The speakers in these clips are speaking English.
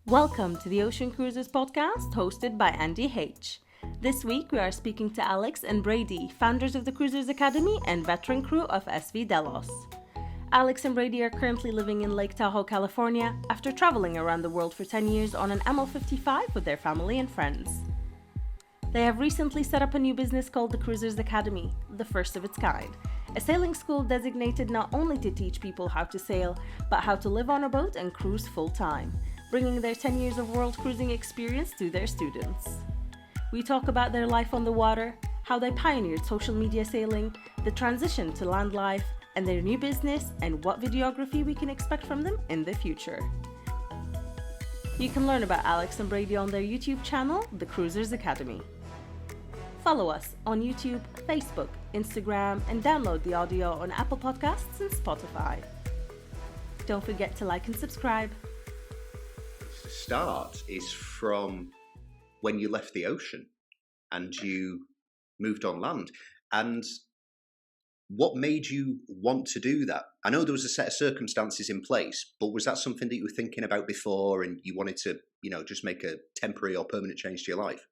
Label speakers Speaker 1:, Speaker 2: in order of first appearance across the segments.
Speaker 1: Welcome to the Ocean Cruisers podcast hosted by Andy H. This week we are speaking to Alex and Brady, founders of the Cruisers Academy and veteran crew of SV Delos. Alex and Brady are currently living in Lake Tahoe, California, after traveling around the world for 10 years on an Amel 55 with their family and friends. They have recently set up a new business called the Cruisers Academy, the first of its kind, a sailing school designated not only to teach people how to sail, but how to live on a boat and cruise full-time, bringing their 10 years of world cruising experience to their students. We talk about their life on the water, how they pioneered social media sailing, the transition to land life, and their new business, and what videography we can expect from them in the future. You can learn about Alex and Brady on their YouTube channel, The Cruisers Academy. Follow us on YouTube, Facebook, Instagram, and download the audio on Apple Podcasts and Spotify. Don't forget to like and subscribe.
Speaker 2: The start is from when you left the ocean and you moved on land. And what made you want to do that? I know there was a set of circumstances in place, but was that something that you were thinking about before and you wanted to, just make a temporary or permanent change to your life?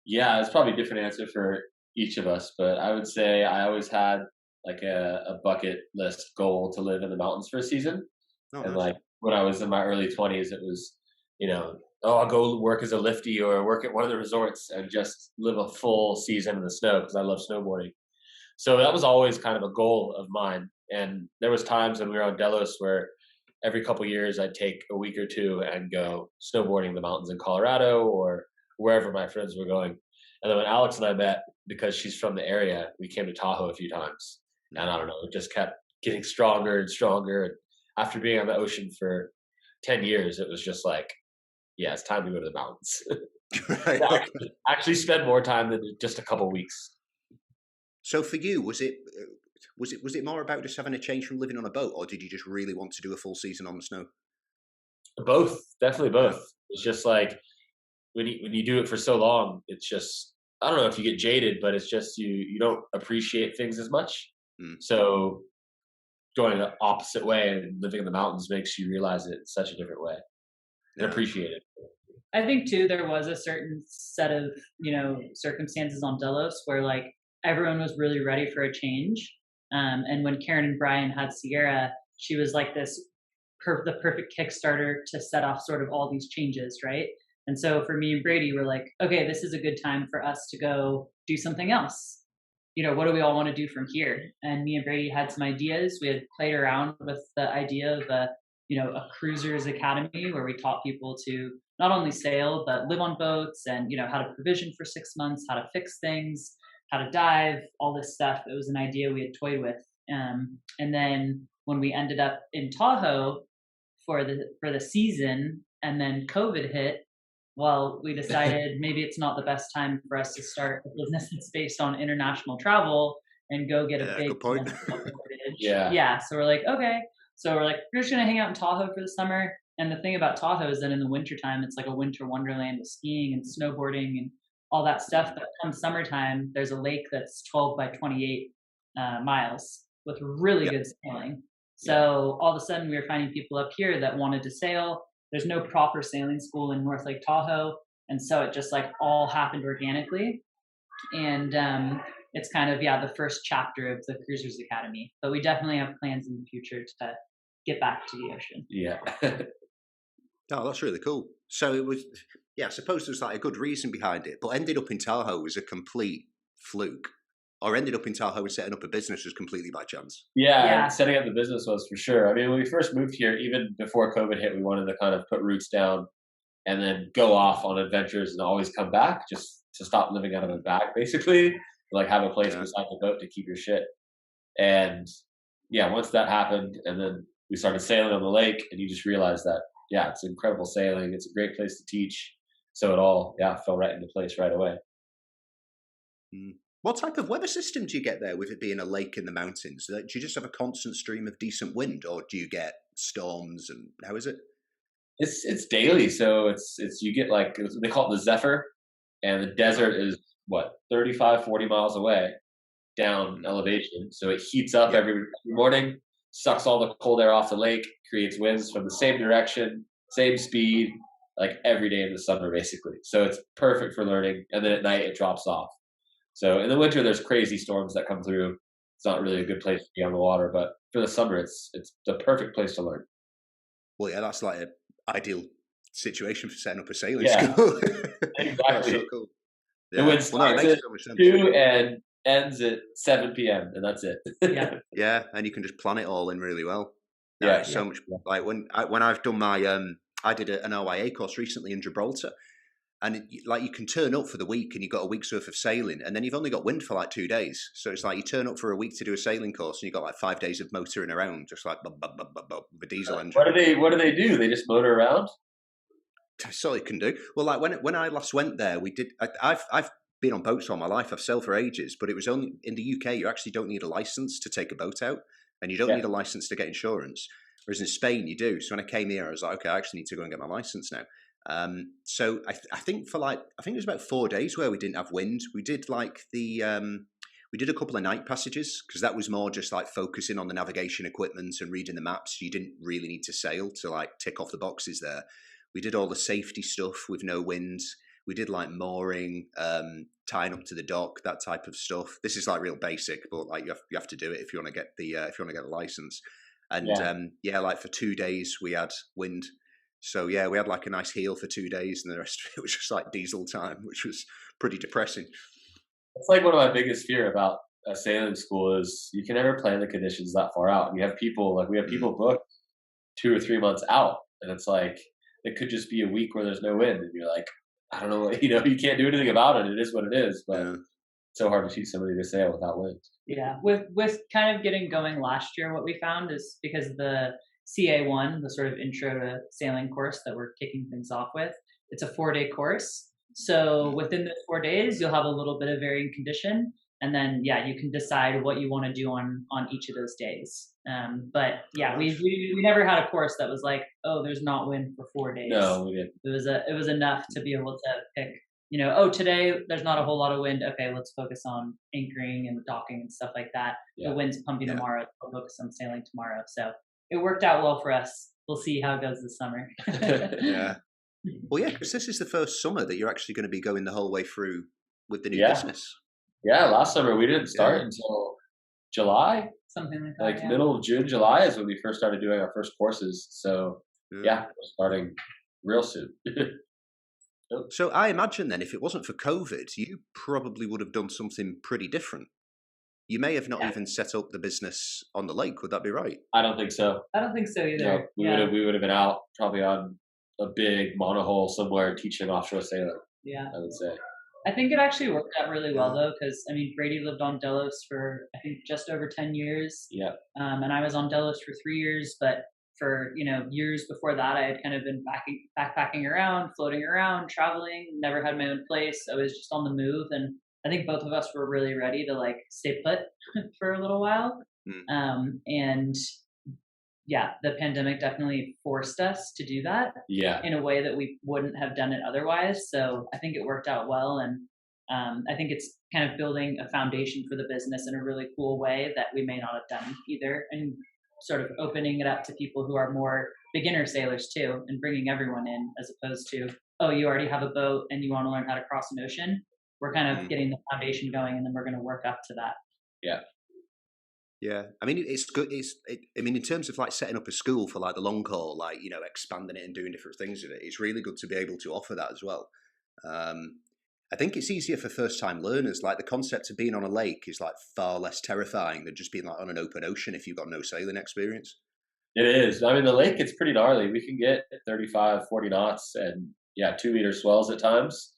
Speaker 3: Yeah, it's probably a different answer for each of us, but I would say I always had like a bucket list goal to live in the mountains for a season. And
Speaker 2: Nice.
Speaker 3: like when I was in my early 20s, it was, I'll go work as a lifty or work at one of the resorts and just live a full season in the snow because I love snowboarding. So that was always kind of a goal of mine. And there was times when we were on Delos where every couple of years I'd take a week or two and go snowboarding in the mountains in Colorado or wherever my friends were going. And then when Alex and I met, because she's from the area, we came to Tahoe a few times. And I don't know, it just kept getting stronger and stronger. And after being on the ocean for 10 years, it was just like, yeah, it's time to go to the mountains.
Speaker 2: Right.
Speaker 3: Actually spend more time than just a couple weeks.
Speaker 2: So for you, was it more about just having a change from living on a boat, or did you just really want to do a full season on the snow?
Speaker 3: Both, definitely both. It's just like when you do it for so long, it's just, I don't know if you get jaded, but it's just you don't appreciate things as much. So going the opposite way and living in the mountains makes you realize it in such a different way and appreciate it.
Speaker 4: I think too, there was a certain set of, circumstances on Delos where like everyone was really ready for a change. And when Karen and Brian had Sierra, she was like the perfect Kickstarter to set off sort of all these changes, right? And so for me and Brady, we're like, okay, this is a good time for us to go do something else. What do we all want to do from here? And me and Brady had some ideas. We had played around with the idea of a cruisers academy where we taught people to not only sail, but live on boats and, how to provision for 6 months, how to fix things, how to dive, all this stuff. It was an idea we had toyed with. And then when we ended up in Tahoe for the season and then COVID hit, well, we decided maybe it's not the best time for us to start a business that's based on international travel and go get a big
Speaker 2: good point.
Speaker 4: Yeah. So we're like, okay. So we're like, we're just going to hang out in Tahoe for the summer. And the thing about Tahoe is that in the wintertime, it's like a winter wonderland with skiing and snowboarding and all that stuff. But come summertime, there's a lake that's 12 by 28 miles with really good sailing. So all of a sudden we were finding people up here that wanted to sail. There's no proper sailing school in North Lake Tahoe. And so it just like all happened organically. And it's kind of, the first chapter of the Cruisers Academy. But we definitely have plans in the future to get back to the ocean.
Speaker 3: Yeah.
Speaker 2: Oh, that's really cool. So it was, I suppose there's like a good reason behind it, but ended up in Tahoe was a complete fluke. Or ended up in Tahoe and setting up a business was completely by chance.
Speaker 3: Yeah, setting up the business was for sure. I mean, when we first moved here, even before COVID hit, we wanted to kind of put roots down and then go off on adventures and always come back, just to stop living out of a bag, basically. Like have a place beside the boat to keep your shit. And once that happened, and then we started sailing on the lake, and you just realize that, it's incredible sailing. It's a great place to teach. So it all, fell right into place right away.
Speaker 2: What type of weather system do you get there with it being a lake in the mountains? Do you just have a constant stream of decent wind, or do you get storms, and how is it?
Speaker 3: It's daily. So it's you get like, they call it the Zephyr, and the desert is 35, 40 miles away down elevation. So it heats up every morning, sucks all the cold air off the lake, creates winds from the same direction, same speed, like every day in the summer, basically. So it's perfect for learning. And then at night it drops off. So in the winter, there's crazy storms that come through. It's not really a good place to be on the water, but for the summer, it's the perfect place to learn.
Speaker 2: Well, yeah, that's like an ideal situation for setting up a sailing school.
Speaker 3: Exactly.
Speaker 2: That's so cool.
Speaker 3: Yeah. The wind starts at 2 and ends at 7 p.m. and that's it.
Speaker 2: Yeah, and you can just plan it all in really well. Yeah, it's so much. Like when I've done my I did an OIA course recently in Gibraltar, and like you can turn up for the week and you've got a week's worth of sailing, and then you've only got wind for like 2 days. So it's like you turn up for a week to do a sailing course, and you've got like 5 days of motoring around, just like with a diesel engine.
Speaker 3: What do they do? They just motor around?
Speaker 2: That's all you can do. Well, like when I last went there, we did. I've been on boats all my life. I've sailed for ages, but it was only in the UK. You actually don't need a license to take a boat out, and you don't need a license to get insurance. Whereas in Spain, you do. So when I came here, I was like, okay, I actually need to go and get my license now. So I think it was about 4 days where we didn't have wind. We did like we did a couple of night passages because that was more just like focusing on the navigation equipment and reading the maps. You didn't really need to sail to like tick off the boxes there. We did all the safety stuff with no wind. We did like mooring, tying up to the dock, that type of stuff. This is like real basic, but like you have to do it if you want to get the license. And like for 2 days we had wind. So yeah, we had like a nice heel for 2 days, and the rest of it was just like diesel time, which was pretty depressing.
Speaker 3: It's like one of my biggest fear about a sailing school is you can never plan the conditions that far out. And you have people booked 2 or 3 months out, and it's like it could just be a week where there's no wind, and you're like, I don't know, you can't do anything about it. It is what it is, but it's so hard to teach somebody to sail without wind.
Speaker 4: Yeah, with kind of getting going last year, what we found is because the CA1, the sort of intro to sailing course that we're kicking things off with, it's a 4-day course. So within those 4 days, you'll have a little bit of varying condition, and then you can decide what you want to do on each of those days. But we never had a course that was like, oh, there's not wind for 4 days.
Speaker 3: No, we didn't.
Speaker 4: It was enough to be able to pick, today there's not a whole lot of wind. Okay, let's focus on anchoring and docking and stuff like that. The wind's pumping tomorrow. We'll focus on sailing tomorrow. So it worked out well for us. We'll see how it goes this summer.
Speaker 2: Yeah. Well, yeah, because this is the first summer that you're actually going to be going the whole way through with the new business.
Speaker 3: Yeah, last summer we didn't start until July.
Speaker 4: Something like that.
Speaker 3: Like middle of June, July is when we first started doing our first courses. So we're starting real soon.
Speaker 2: So I imagine then if it wasn't for COVID, you probably would have done something pretty different. You may have not even set up the business on the lake. Would that be right?
Speaker 3: I don't think so.
Speaker 4: I don't think so either.
Speaker 3: No, we would have been out probably on a big monohull somewhere teaching offshore sailing. Yeah, I would say.
Speaker 4: I think it actually worked out really well though, because Brady lived on Delos for I think just over 10 years.
Speaker 3: Yeah.
Speaker 4: And I was on Delos for 3 years, but for years before that, I had kind of been backpacking around, floating around, traveling. Never had my own place. I was just on the move, and I think both of us were really ready to like stay put for a little while. And the pandemic definitely forced us to do that in a way that we wouldn't have done it otherwise. So I think it worked out well. And I think it's kind of building a foundation for the business in a really cool way that we may not have done either. And sort of opening it up to people who are more beginner sailors too, and bringing everyone in as opposed to, oh, you already have a boat and you want to learn how to cross an ocean. We're kind of getting the foundation going, and then we're going to work up to that.
Speaker 3: Yeah.
Speaker 2: Yeah, I mean, it's good. In terms of like setting up a school for like the long haul, like expanding it and doing different things with it, it's really good to be able to offer that as well. I think it's easier for first-time learners. Like the concept of being on a lake is like far less terrifying than just being like on an open ocean if you've got no sailing experience.
Speaker 3: It is. I mean, the lake gets pretty gnarly. We can get 35, 40 knots and 2-meter swells at times.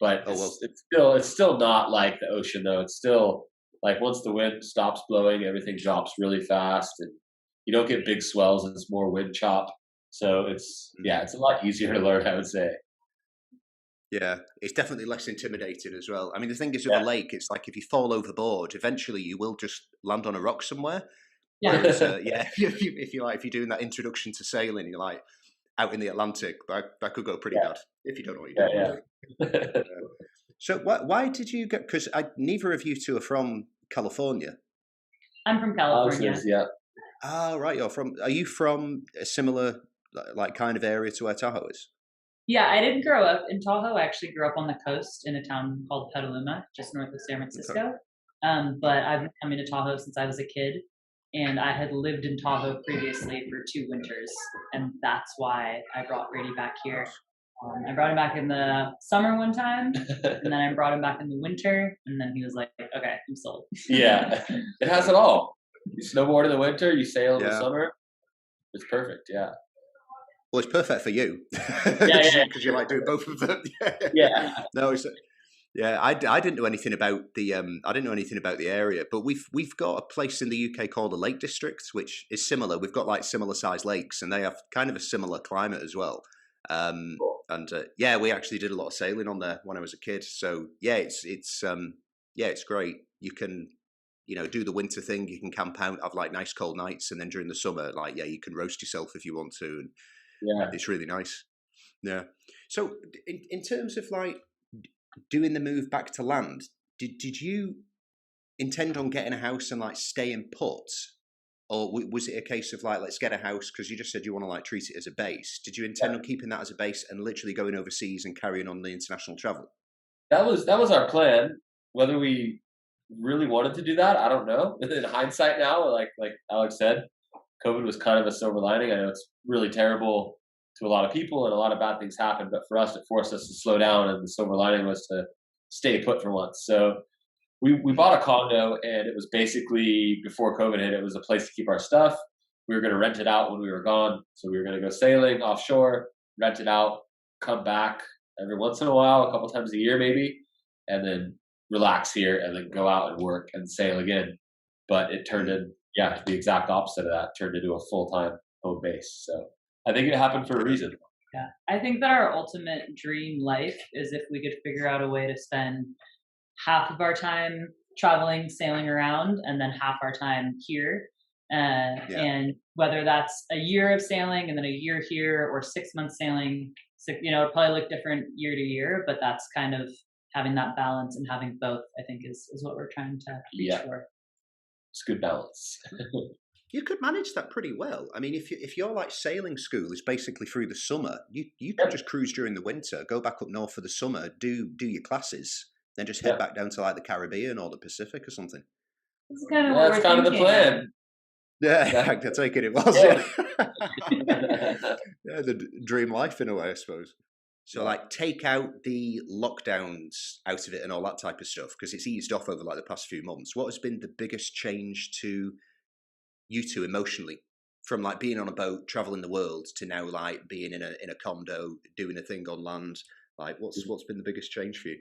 Speaker 3: But it's still not like the ocean though. It's still like once the wind stops blowing, everything drops really fast, and you don't get big swells. It's more wind chop, so it's a lot easier to learn, I would say.
Speaker 2: Yeah, it's definitely less intimidating as well. I mean, the thing is with a lake, it's like if you fall overboard, eventually you will just land on a rock somewhere. Yeah, if you're doing that introduction to sailing, you're like out in the Atlantic, that could go pretty bad if you don't know what you're doing. So why did you get? Because neither of you two are from California.
Speaker 4: I'm from California.
Speaker 3: Yeah.
Speaker 2: Oh, right. Are you from a similar like kind of area to where Tahoe is?
Speaker 4: Yeah, I didn't grow up in Tahoe. I actually grew up on the coast in a town called Petaluma, just north of San Francisco. But I've been coming to Tahoe since I was a kid, and I had lived in Tahoe previously for 2 winters, and that's why I brought Brady back here. I brought him back in the summer one time, and then I brought him back in the winter, and then he was like, okay, I'm sold.
Speaker 3: Yeah, it has it all. You snowboard in the winter, you sail in the
Speaker 2: Yeah.
Speaker 3: summer. It's perfect, yeah.
Speaker 2: Well, it's perfect for you.
Speaker 3: Yeah.
Speaker 2: Because you like doing both of them.
Speaker 3: Yeah.
Speaker 2: No, I didn't know anything about the area, but we've got a place in the UK called the Lake District, which is similar. We've got like similar sized lakes, and they have kind of a similar climate as well. And we actually did a lot of sailing on there when I was a kid. So yeah, it's great. You can, do the winter thing. You can camp out, have like nice cold nights, and then during the summer, you can roast yourself if you want to. And
Speaker 3: yeah,
Speaker 2: it's really nice. Yeah. So in terms of like doing the move back to land, did you intend on getting a house and like staying put? Or was it a case of like, let's get a house because you just said you want to like treat it as a base? Did you intend on keeping that as a base and literally going overseas and carrying on the international travel?
Speaker 3: That was our plan. Whether we really wanted to do that, I don't know. In hindsight now, like Alex said, COVID was kind of a silver lining. I know it's really terrible to a lot of people and a lot of bad things happened, but for us, it forced us to slow down, and the silver lining was to stay put for once. So we bought a condo, and it was basically, before COVID hit, it was a place to keep our stuff. We were going to rent it out when we were gone. So we were going to go sailing offshore, rent it out, come back every once in a while, a couple times a year maybe, and then relax here and then go out and work and sail again. But it turned in, to the exact opposite of that, turned into a full-time home base. So I think it happened for a reason.
Speaker 4: Yeah, I think that our ultimate dream life is if we could figure out a way to spend half of our time traveling, sailing around, and then half our time here. And whether that's a year of sailing and then a year here, or 6 months sailing, it'll probably look different year to year, but that's kind of having that balance, and having both, I think, is what we're trying to reach for.
Speaker 3: It's good balance.
Speaker 2: You could manage that pretty well. I mean, if your like sailing school is basically through the summer, you could just cruise during the winter, go back up north for the summer, do your classes, then just head back down to like the Caribbean or the Pacific or something.
Speaker 4: That's kind of
Speaker 3: That's kind of the plan.
Speaker 2: Yeah, I take it was.
Speaker 3: Yeah.
Speaker 2: Yeah, the dream life in a way, I suppose. So like take out the lockdowns out of it and all that type of stuff, because it's eased off over like the past few months. What has been the biggest change to you two emotionally, from like being on a boat, traveling the world, to now like being in a condo, doing a thing on land? Like what's been the biggest change for you?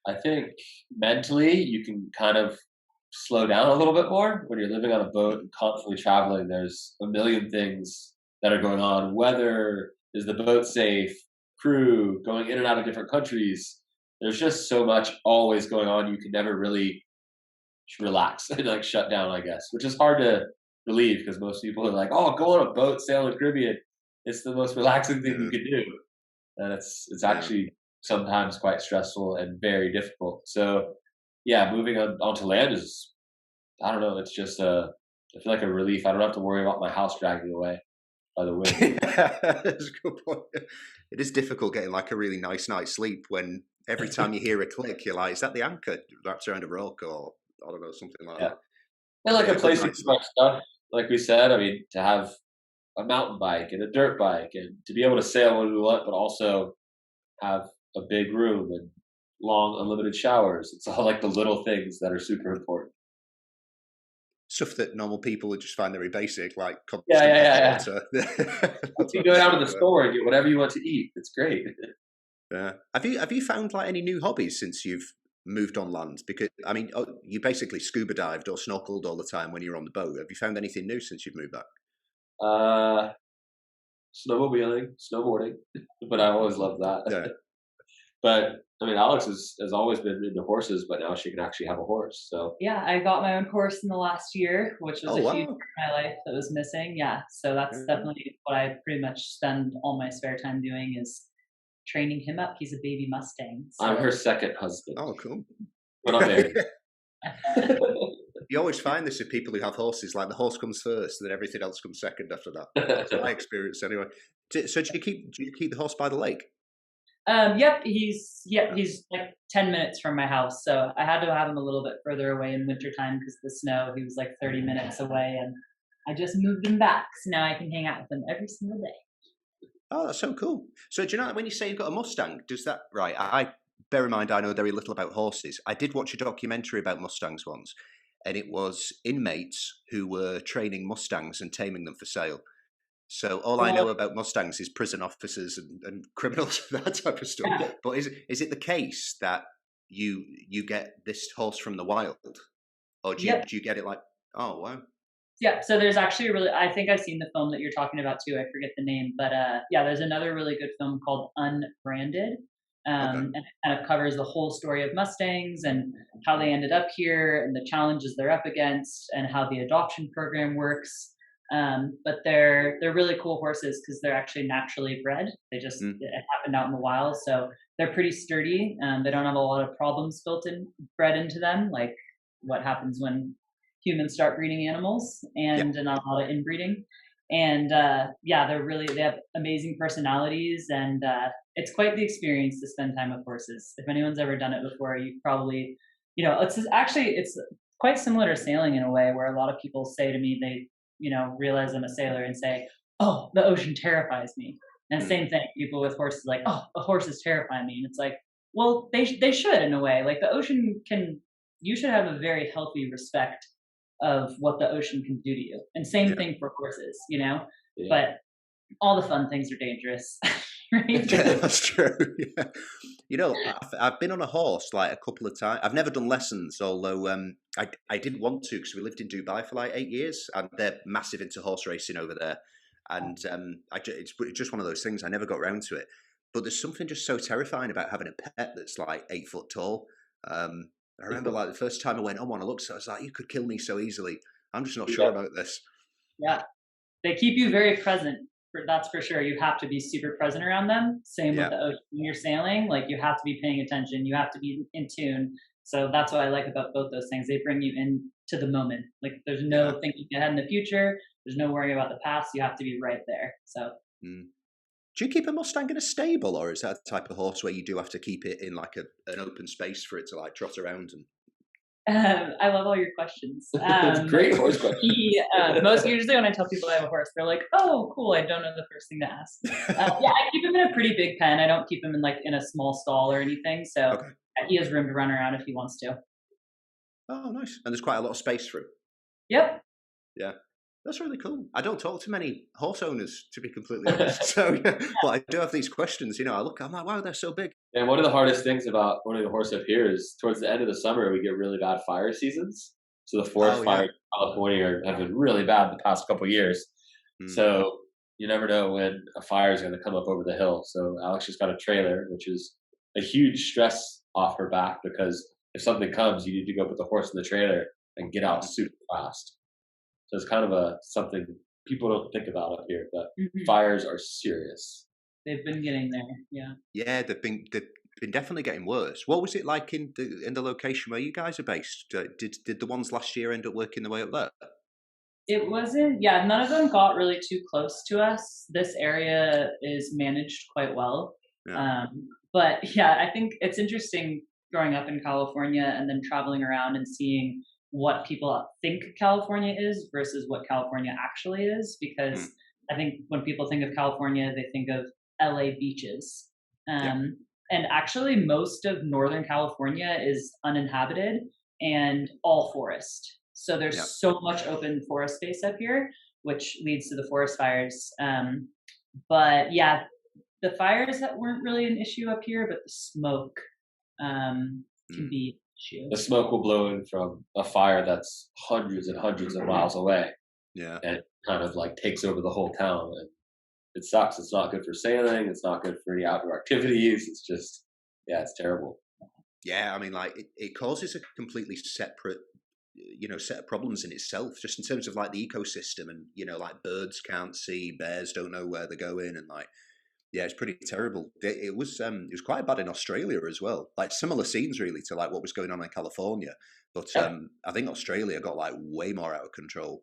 Speaker 3: I think mentally you can kind of slow down a little bit more when you're living on a boat and constantly traveling. There's a million things that are going on. Weather, is the boat safe? Crew, going in and out of different countries. There's just so much always going on. You can never really relax and like shut down, I guess, which is hard to believe because most people are like, oh, go on a boat, sail in the Caribbean. It's the most relaxing thing you could do. And it's actually sometimes quite stressful and very difficult. So moving onto land is, I don't know, it's just I feel like a relief. I don't have to worry about my house dragging away by the wind.
Speaker 2: That's a good point. It is difficult getting like a really nice night's sleep when every time you hear a click, you're like, is that the anchor wrapped around a rock, or I don't know, something like that.
Speaker 3: And like a place to keep our stuff, like we said, I mean, to have a mountain bike and a dirt bike and to be able to sail when we want, but also have a big room and long unlimited showers. It's all like the little things that are super important.
Speaker 2: Stuff that normal people would just find very basic, like water.
Speaker 3: You go down to the store and get whatever you want to eat. It's great.
Speaker 2: Yeah. Have you found like any new hobbies since you've moved on land? Because I mean, you basically scuba dived or snorkeled all the time when you were on the boat. Have you found anything new since you've moved back? Snowboarding,
Speaker 3: but I always loved that.
Speaker 2: Yeah.
Speaker 3: But I mean, Alex has always been into horses, but now she can actually have a horse. So
Speaker 4: yeah, I got my own horse in the last year, which was a huge part of my life that was missing. Yeah, so that's definitely what I pretty much spend all my spare time doing, is training him up. He's a baby Mustang. So.
Speaker 3: I'm her second husband.
Speaker 2: Oh, cool.
Speaker 3: We're not married.
Speaker 2: You always find this with people who have horses, like the horse comes first and then everything else comes second after that. That's my experience anyway. So do you keep the horse by the lake?
Speaker 4: Yep, he's like 10 minutes from my house, so I had to have him a little bit further away in wintertime because the snow. He was like 30 minutes away, and I just moved him back, so now I can hang out with him every single day.
Speaker 2: Oh, that's so cool. So do you know when you say you've got a Mustang, does that right? I bear in mind I know very little about horses. I did watch a documentary about Mustangs once, and it was inmates who were training Mustangs and taming them for sale. So all I know about Mustangs is prison officers and criminals, that type of stuff.
Speaker 4: Yeah.
Speaker 2: But is it the case that you get this horse from the wild, or do you get it like? Oh wow.
Speaker 4: Yeah, so there's actually I think I've seen the film that you're talking about too. I forget the name, but yeah, there's another really good film called Unbranded, and it kind of covers the whole story of Mustangs and how they ended up here and the challenges they're up against and how the adoption program works. But they're really cool horses because they're actually naturally bred. It happened out in the wild, so they're pretty sturdy. They don't have a lot of problems bred into them, like what happens when humans start breeding animals, and not a lot of inbreeding. And they have amazing personalities, and it's quite the experience to spend time with horses. If anyone's ever done it before, you probably, it's quite similar to sailing in a way, where a lot of people say to me they realize I'm a sailor and say, "Oh, the ocean terrifies me." And same thing, people with horses like, "Oh, the horses terrify me." And it's like, well, they should in a way. Like the ocean you should have a very healthy respect of what the ocean can do to you. And same thing for horses, but all the fun things are dangerous. Right?
Speaker 2: Yeah, that's true. Yeah. I've been on a horse like a couple of times. I've never done lessons, although I didn't want to because we lived in Dubai for like 8 years, and they're massive into horse racing over there. And it's just one of those things. I never got around to it. But there's something just so terrifying about having a pet that's like 8 foot tall. I remember like the first time I went on one, I looked, so I was like, you could kill me so easily. I'm just not sure about this.
Speaker 4: Yeah, they keep you very present. That's for sure. You have to be super present around them. Same with the ocean. When you're sailing, like you have to be paying attention. You have to be in tune. So that's what I like about both those things. They bring you into the moment. Like there's no thinking ahead in the future. There's no worrying about the past. You have to be right there. So.
Speaker 2: Do you keep a Mustang in a stable, or is that the type of horse where you do have to keep it in like an open space for it to like trot around? And
Speaker 4: I love all your questions.
Speaker 3: It's a great horse question.
Speaker 4: Most usually when I tell people I have a horse, they're like, "Oh, cool! I don't know the first thing to ask." I keep him in a pretty big pen. I don't keep him in a small stall or anything. So he has room to run around if he wants to.
Speaker 2: Oh, nice! And there's quite a lot of space for him.
Speaker 4: Yep.
Speaker 2: Yeah. That's really cool. I don't talk to many horse owners, to be completely honest. So, but I do have these questions. I'm like, wow, they're so big.
Speaker 3: And one of the hardest things about owning a horse up here is towards the end of the summer, we get really bad fire seasons. So the forest fires in California have been really bad the past couple of years. So you never know when a fire is going to come up over the hill. So Alex just got a trailer, which is a huge stress off her back, because if something comes, you need to go put the horse in the trailer and get out super fast. So it's kind of something people don't think about up here, but fires are serious.
Speaker 4: They've been getting there, yeah.
Speaker 2: Yeah, they've been definitely getting worse. What was it like in the location where you guys are based? Did the ones last year end up working their way up there?
Speaker 4: It wasn't. Yeah, none of them got really too close to us. This area is managed quite well, but yeah, I think it's interesting growing up in California and then traveling around and seeing what people think California is versus what California actually is, because I think when people think of California, they think of LA beaches. And actually most of Northern California is uninhabited and all forest. So there's so much open forest space up here, which leads to the forest fires. But yeah, the fires that weren't really an issue up here, but the smoke can be.
Speaker 3: The smoke will blow in from a fire that's hundreds and hundreds of miles away.
Speaker 2: Yeah.
Speaker 3: And it kind of like takes over the whole town. And it sucks. It's not good for sailing. It's not good for any outdoor activities. It's just, it's terrible.
Speaker 2: Yeah. I mean, like it causes a completely separate, set of problems in itself, just in terms of like the ecosystem, and, like birds can't see, bears don't know where they're going. And like, yeah, it's pretty terrible. It was quite bad in Australia as well. Like similar scenes really to like what was going on in California, but I think Australia got like way more out of control.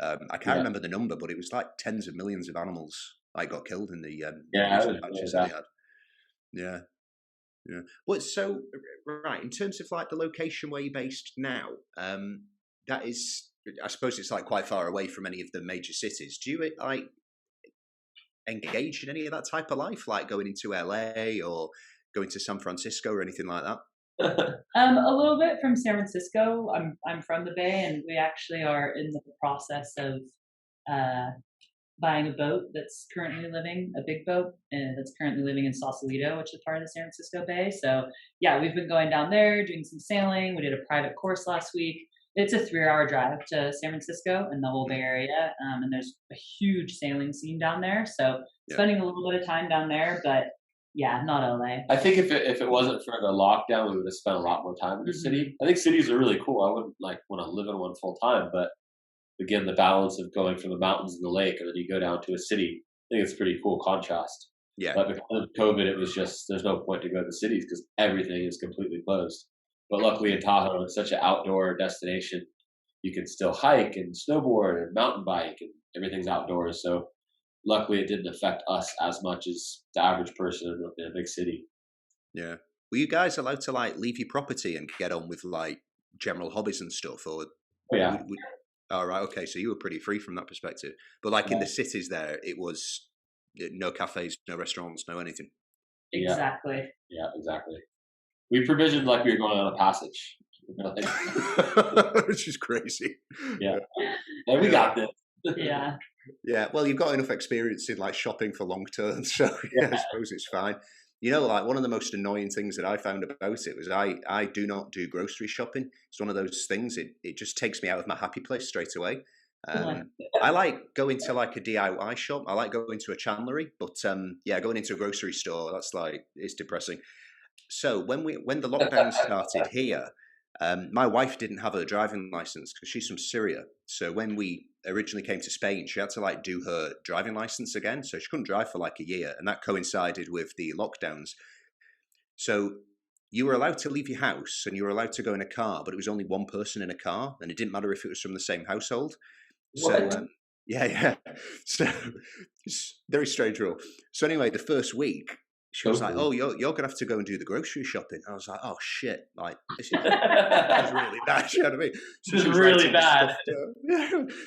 Speaker 2: I can't remember the number, but it was like tens of millions of animals like got killed in the
Speaker 3: Yeah,
Speaker 2: recent matches that they had. Yeah. Yeah. Well, so right in terms of like the location where you're based now, that is, I suppose it's like quite far away from any of the major cities. Do you like engage in any of that type of life, like going into LA or going to San Francisco or anything like that?
Speaker 4: A little bit from San Francisco. I'm from the Bay, and we actually are in the process of buying a boat that's currently living, a big boat, and that's currently living in Sausalito, which is part of the San Francisco Bay. So yeah, we've been going down there, doing some sailing. We did a private course last week. It's a 3-hour drive to San Francisco and the whole Bay Area. And there's a huge sailing scene down there. So spending a little bit of time down there, but yeah, not LA.
Speaker 3: I think if it wasn't for the lockdown, we would have spent a lot more time in the city. I think cities are really cool. I wouldn't like want to live in one full time, but again, the balance of going from the mountains and the lake, and then you go down to a city, I think it's a pretty cool contrast.
Speaker 2: Yeah.
Speaker 3: But because of COVID, it was just, there's no point to go to the cities because everything is completely closed. But luckily in Tahoe, it's such an outdoor destination. You can still hike and snowboard and mountain bike, and everything's outdoors. So luckily it didn't affect us as much as the average person in a big city.
Speaker 2: Yeah. Were you guys allowed to like leave your property and get on with like general hobbies and stuff? Or
Speaker 3: yeah.
Speaker 2: Oh, right. Okay. So you were pretty free from that perspective. But like in the cities there, it was no cafes, no restaurants, no anything.
Speaker 4: Exactly.
Speaker 3: Yeah, exactly. We provisioned like we were going on a passage.
Speaker 2: Which is crazy.
Speaker 3: Yeah. And we got this.
Speaker 4: Yeah.
Speaker 2: Yeah. Well, you've got enough experience in like shopping for long term. So yeah, I suppose it's fine. You know, like one of the most annoying things that I found about it was I do not do grocery shopping. It's one of those things, it just takes me out of my happy place straight away. I like going to like a DIY shop. I like going to a chandlery, but yeah, going into a grocery store, that's like, it's depressing. So when the lockdown started here, my wife didn't have her driving license because she's from Syria. So when we originally came to Spain, she had to like do her driving license again. So she couldn't drive for like a year, and that coincided with the lockdowns. So you were allowed to leave your house and you were allowed to go in a car, but it was only one person in a car, and it didn't matter if it was from the same household.
Speaker 3: What?
Speaker 2: So yeah. So it's very strange rule. So anyway, the first week, she was like, "Oh, you're gonna have to go and do the grocery shopping." I was like, "Oh shit! Like this is really bad." You know what I mean? So
Speaker 3: she was really bad.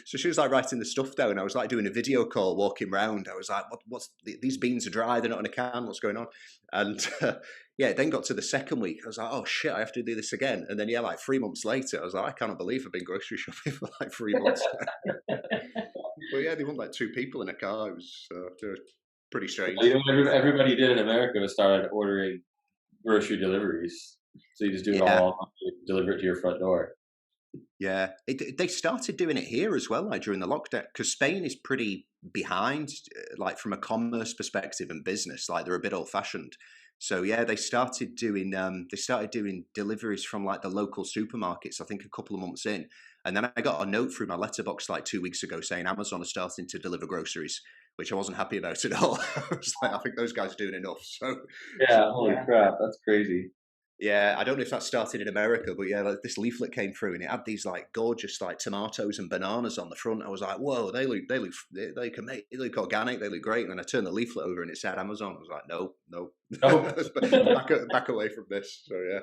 Speaker 2: So she was like writing the stuff down. I was like doing a video call, walking around. I was like, "What's these beans are dry? They're not in a can. What's going on?" And yeah, it then got to the second week. I was like, "Oh shit! I have to do this again." And then yeah, like 3 months later, I was like, "I cannot believe I've been grocery shopping for like 3 months." But yeah, they want like 2 people in a car. It was pretty strange.
Speaker 3: You know what everybody did in America was started ordering grocery deliveries. So you just do it all, deliver it to your front door.
Speaker 2: Yeah, they started doing it here as well, like during the lockdown, because Spain is pretty behind, like from a commerce perspective and business. Like they're a bit old-fashioned. So yeah, they started doing deliveries from like the local supermarkets. I think a couple of months in, and then I got a note through my letterbox like 2 weeks ago saying Amazon is starting to deliver groceries, which I wasn't happy about at all. I was like, I think those guys are doing enough. So
Speaker 3: yeah, holy crap, that's crazy.
Speaker 2: Yeah, I don't know if that started in America, but yeah, like this leaflet came through and it had these like gorgeous like tomatoes and bananas on the front. I was like, whoa, they look organic, they look great. And then I turned the leaflet over and it said Amazon. I was like, no, back away from this. So yeah,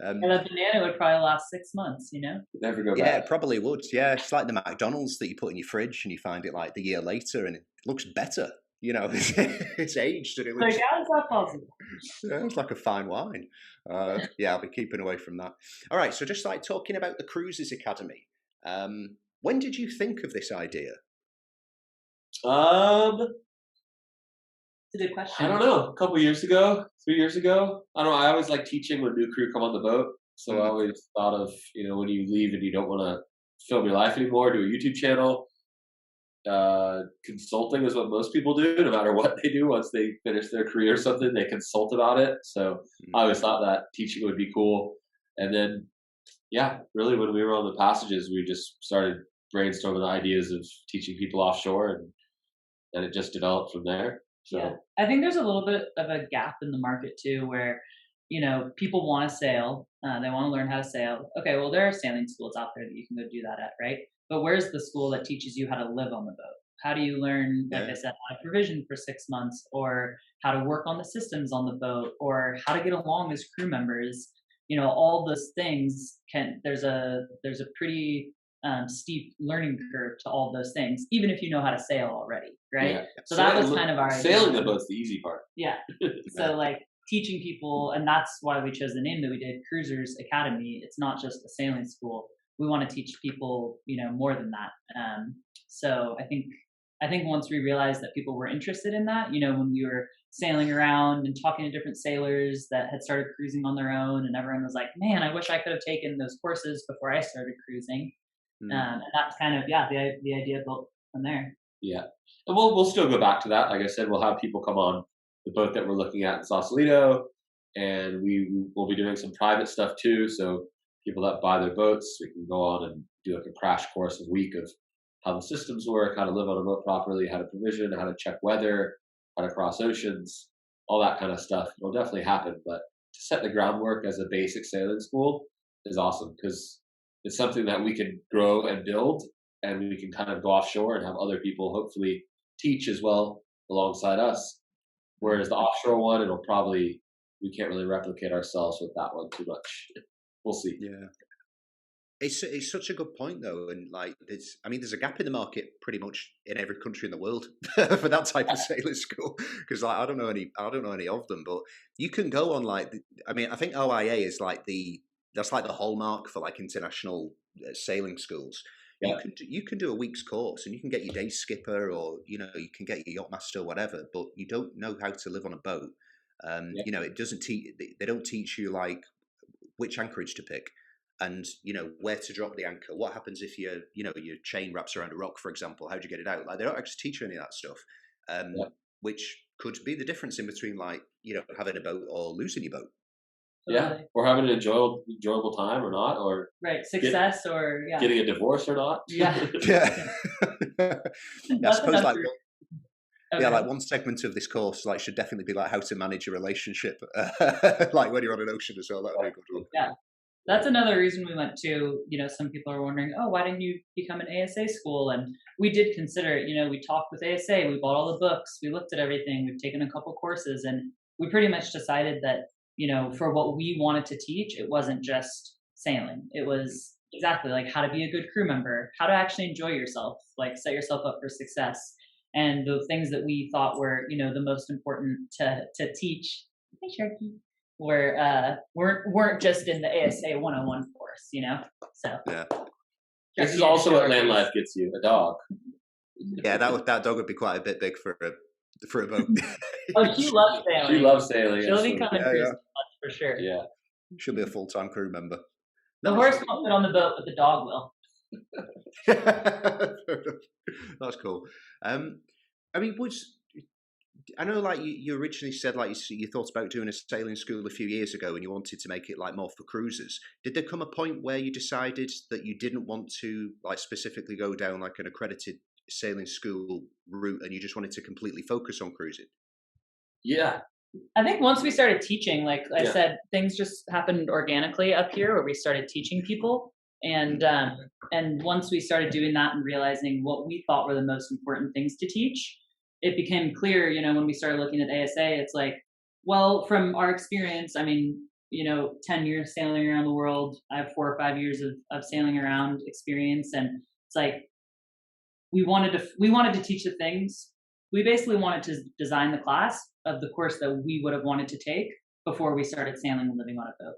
Speaker 4: and a banana would probably last 6 months, you know.
Speaker 3: Never go back.
Speaker 2: Yeah, it probably would. Yeah, it's like the McDonald's that you put in your fridge and you find it like the year later and it looks better. You know, it's aged and it looks.
Speaker 4: Like, how is that possible?
Speaker 2: Yeah, it's like a fine wine. Yeah, I'll be keeping away from that. All right, so just like talking about the Cruises Academy. When did you think of this idea?
Speaker 4: It's a good question.
Speaker 3: I don't know. A couple years ago, 3 years ago. I don't know. I always like teaching when new crew come on the boat. So I always thought of, you know, when you leave and you don't want to film your life anymore, do a YouTube channel. Consulting is what most people do, no matter what they do. Once they finish their career or something, they consult about it. So I always thought that teaching would be cool. And then, yeah, really when we were on the passages, we just started brainstorming the ideas of teaching people offshore, and then it just developed from there. So
Speaker 4: yeah. I think there's a little bit of a gap in the market too, where, you know, people want to sail, they want to learn how to sail. Okay, well, there are sailing schools out there that you can go do that at, right? But where's the school that teaches you how to live on the boat? How do you learn, like I said, how to provision for 6 months, or how to work on the systems on the boat, or how to get along as crew members? All those things there's a pretty steep learning curve to all those things, even if you know how to sail already, right?
Speaker 3: Yeah.
Speaker 4: So that was kind of our
Speaker 3: sailing
Speaker 4: idea.
Speaker 3: the boat's the easy part.
Speaker 4: Yeah. So like teaching people, and that's why we chose the name that we did, Cruisers Academy. It's not just a sailing school. We want to teach people, more than that. So I think once we realized that people were interested in that, when we were sailing around and talking to different sailors that had started cruising on their own, and everyone was like, man, I wish I could have taken those courses before I started cruising. And that's kind of, the idea built from there.
Speaker 3: Yeah. And we'll still go back to that. Like I said, we'll have people come on the boat that we're looking at in Sausalito, and we will be doing some private stuff too. So people that buy their boats, we can go on and do like a crash course a week of how the systems work, how to live on a boat properly, how to provision, how to check weather, how to cross oceans, all that kind of stuff. It'll definitely happen. But to set the groundwork as a basic sailing school is awesome, because it's something that we can grow and build, and we can kind of go offshore and have other people hopefully teach as well alongside us. Whereas the offshore one, we can't really replicate ourselves with that one too much. We'll see.
Speaker 2: Yeah. It's such a good point though, and like there's a gap in the market pretty much in every country in the world for that type of sailing school, because like I don't know any of them, but you can go on I think OIA is that's like the hallmark for like international sailing schools.
Speaker 3: Yeah.
Speaker 2: You can do a week's course and you can get your day skipper, or you can get your yacht master or whatever, but you don't know how to live on a boat. It doesn't they don't teach you like which anchorage to pick, and where to drop the anchor. What happens if your chain wraps around a rock, for example? How do you get it out? Like they don't actually teach you any of that stuff, which could be the difference in between having a boat or losing your boat.
Speaker 3: Yeah, or having an enjoyable time or not, or
Speaker 4: right, success or
Speaker 3: getting a divorce or not.
Speaker 2: Yeah. I suppose like one segment of this course should definitely be like how to manage a relationship, like when you're on an ocean as well. That'd be a good one.
Speaker 4: Yeah, that's another reason we went to. Some people are wondering, oh, why didn't you become an ASA school? And we did consider it. We talked with ASA, we bought all the books, we looked at everything, we've taken a couple courses, and we pretty much decided that for what we wanted to teach, it wasn't just sailing. It was exactly like how to be a good crew member, how to actually enjoy yourself, like set yourself up for success. And the things that we thought were, the most important to teach, weren't just in the ASA 101 course, So
Speaker 2: yeah,
Speaker 3: this is also what land life gets you: a dog.
Speaker 2: Yeah, that dog would be quite a bit big for a boat.
Speaker 4: Oh, she loves sailing.
Speaker 3: She loves sailing.
Speaker 4: She'll be coming cruising for sure.
Speaker 3: Yeah,
Speaker 2: she'll be a full-time crew member.
Speaker 4: The horse won't fit on the boat, but the dog will.
Speaker 2: That's cool. I know like you originally said you thought about doing a sailing school a few years ago and you wanted to make it like more for cruisers. Did there come a point where you decided that you didn't want to like specifically go down like an accredited sailing school route and you just wanted to completely focus on cruising?
Speaker 3: Yeah.
Speaker 4: I think once we started teaching, like I said, things just happened organically up here where we started teaching people. And once we started doing that and realizing what we thought were the most important things to teach, it became clear, when we started looking at ASA, it's like, well, from our experience, 10 years sailing around the world, I have 4 or 5 years of sailing around experience. And it's like, we wanted to teach the things. We basically wanted to design the class of the course that we would have wanted to take before we started sailing and living on a boat.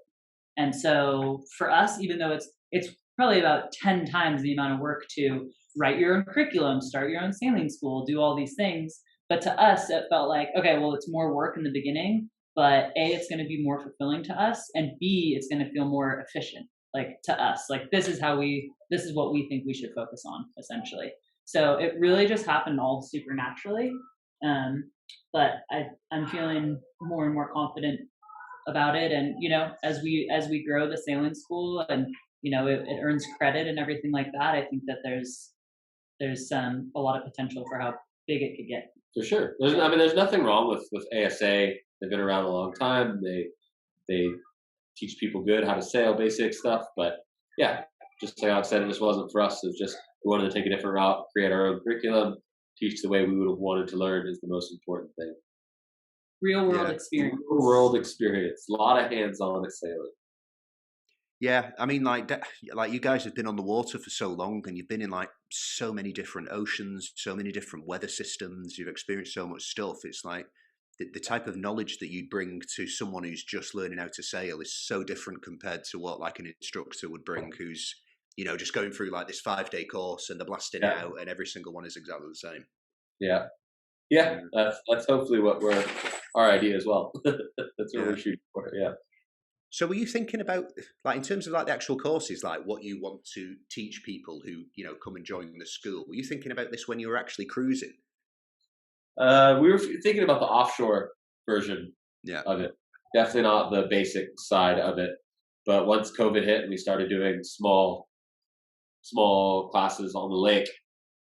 Speaker 4: And so for us, even though it's probably about 10 times the amount of work to write your own curriculum, start your own sailing school, do all these things. But to us, it felt like, okay, well, it's more work in the beginning, but A, it's going to be more fulfilling to us, and B, it's going to feel more efficient, like to us. Like this is what we think we should focus on, essentially. So it really just happened all super naturally. But I'm feeling more and more confident about it. And, as we grow the sailing school and, it earns credit and everything like that, I think that there's a lot of potential for how big it could get.
Speaker 3: For sure. There's nothing wrong with ASA. They've been around a long time. They teach people good how to sail, basic stuff. But yeah, just like Alex said, it just wasn't for us. It was just we wanted to take a different route, create our own curriculum, teach the way we would have wanted to learn is the most important thing.
Speaker 4: Real world experience.
Speaker 3: Real world experience. A lot of hands-on sailing.
Speaker 2: Yeah, I mean, like you guys have been on the water for so long, and you've been in like so many different oceans, so many different weather systems. You've experienced so much stuff. It's like the type of knowledge that you bring to someone who's just learning how to sail is so different compared to what like an instructor would bring, who's just going through like this 5-day course and they're blasting out, and every single one is exactly the same.
Speaker 3: Yeah. That's hopefully what our idea as well. That's what we're shooting for. Yeah.
Speaker 2: So were you thinking about, like, in terms of like the actual courses, like what you want to teach people who, come and join the school, were you thinking about this when you were actually cruising?
Speaker 3: We were thinking about the offshore version of it. Definitely not the basic side of it. But once COVID hit and we started doing small classes on the lake,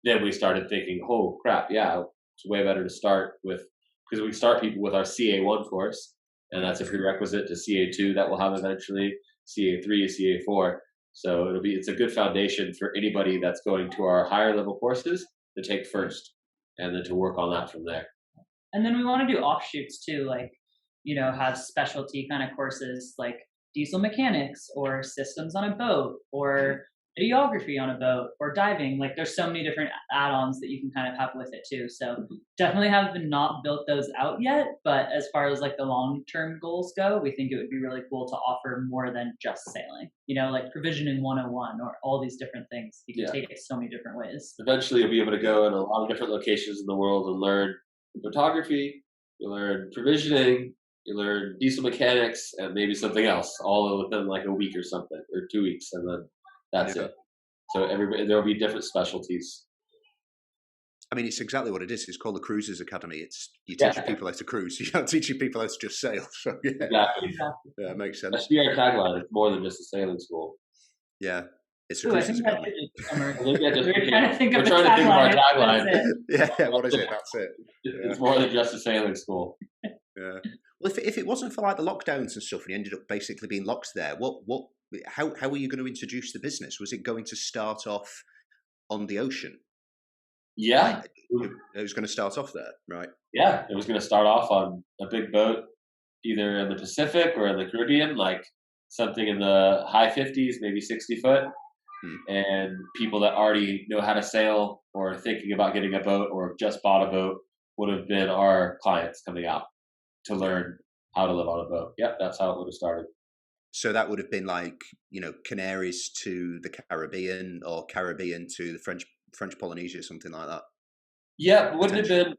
Speaker 3: then we started thinking, oh crap, yeah, it's way better to start with, because we start people with our CA1 course. And that's a prerequisite to CA2 that we'll have eventually, CA3, CA4. So it's a good foundation for anybody that's going to our higher level courses to take first, and then to work on that from there.
Speaker 4: And then we want to do offshoots too, like, have specialty kind of courses like diesel mechanics or systems on a boat or videography on a boat or diving. Like there's so many different add-ons that you can kind of have with it too. So definitely haven't not built those out yet, but as far as like the long-term goals go, we think it would be really cool to offer more than just sailing, like provisioning 101 or all these different things. You can take it so many different ways.
Speaker 3: Eventually you'll be able to go in a lot of different locations in the world and learn photography, you learn provisioning, you learn diesel mechanics, and maybe something else all within like a week or something, or 2 weeks, and then that's it. So there will be different specialties.
Speaker 2: I mean, it's exactly what it is. It's called the Cruisers Academy. You teach people how to cruise. You're not teaching people how to just sail. So
Speaker 3: Exactly.
Speaker 2: Yeah, it makes sense.
Speaker 3: That should be our tagline. It's more than just a sailing school.
Speaker 2: Yeah. It's a Cruisers Academy.
Speaker 4: We're trying to think of
Speaker 3: our tagline.
Speaker 2: Yeah, what is it? That's it.
Speaker 3: It's more than just a sailing school.
Speaker 2: Yeah. Well, if it wasn't for like the lockdowns and stuff, and you ended up basically being locked there, how were you going to introduce the business? Was it going to start off on the ocean?
Speaker 3: Yeah.
Speaker 2: It was going to start off there, right?
Speaker 3: Yeah, it was going to start off on a big boat, either in the Pacific or in the Caribbean, like something in the high 50s, maybe 60 foot. And people that already know how to sail or are thinking about getting a boat or have just bought a boat would have been our clients coming out to learn how to live on a boat. Yep, that's how it would have started.
Speaker 2: So that would have been like, Canaries to the Caribbean or Caribbean to the French Polynesia, something like that.
Speaker 3: Yeah, it wouldn't have been,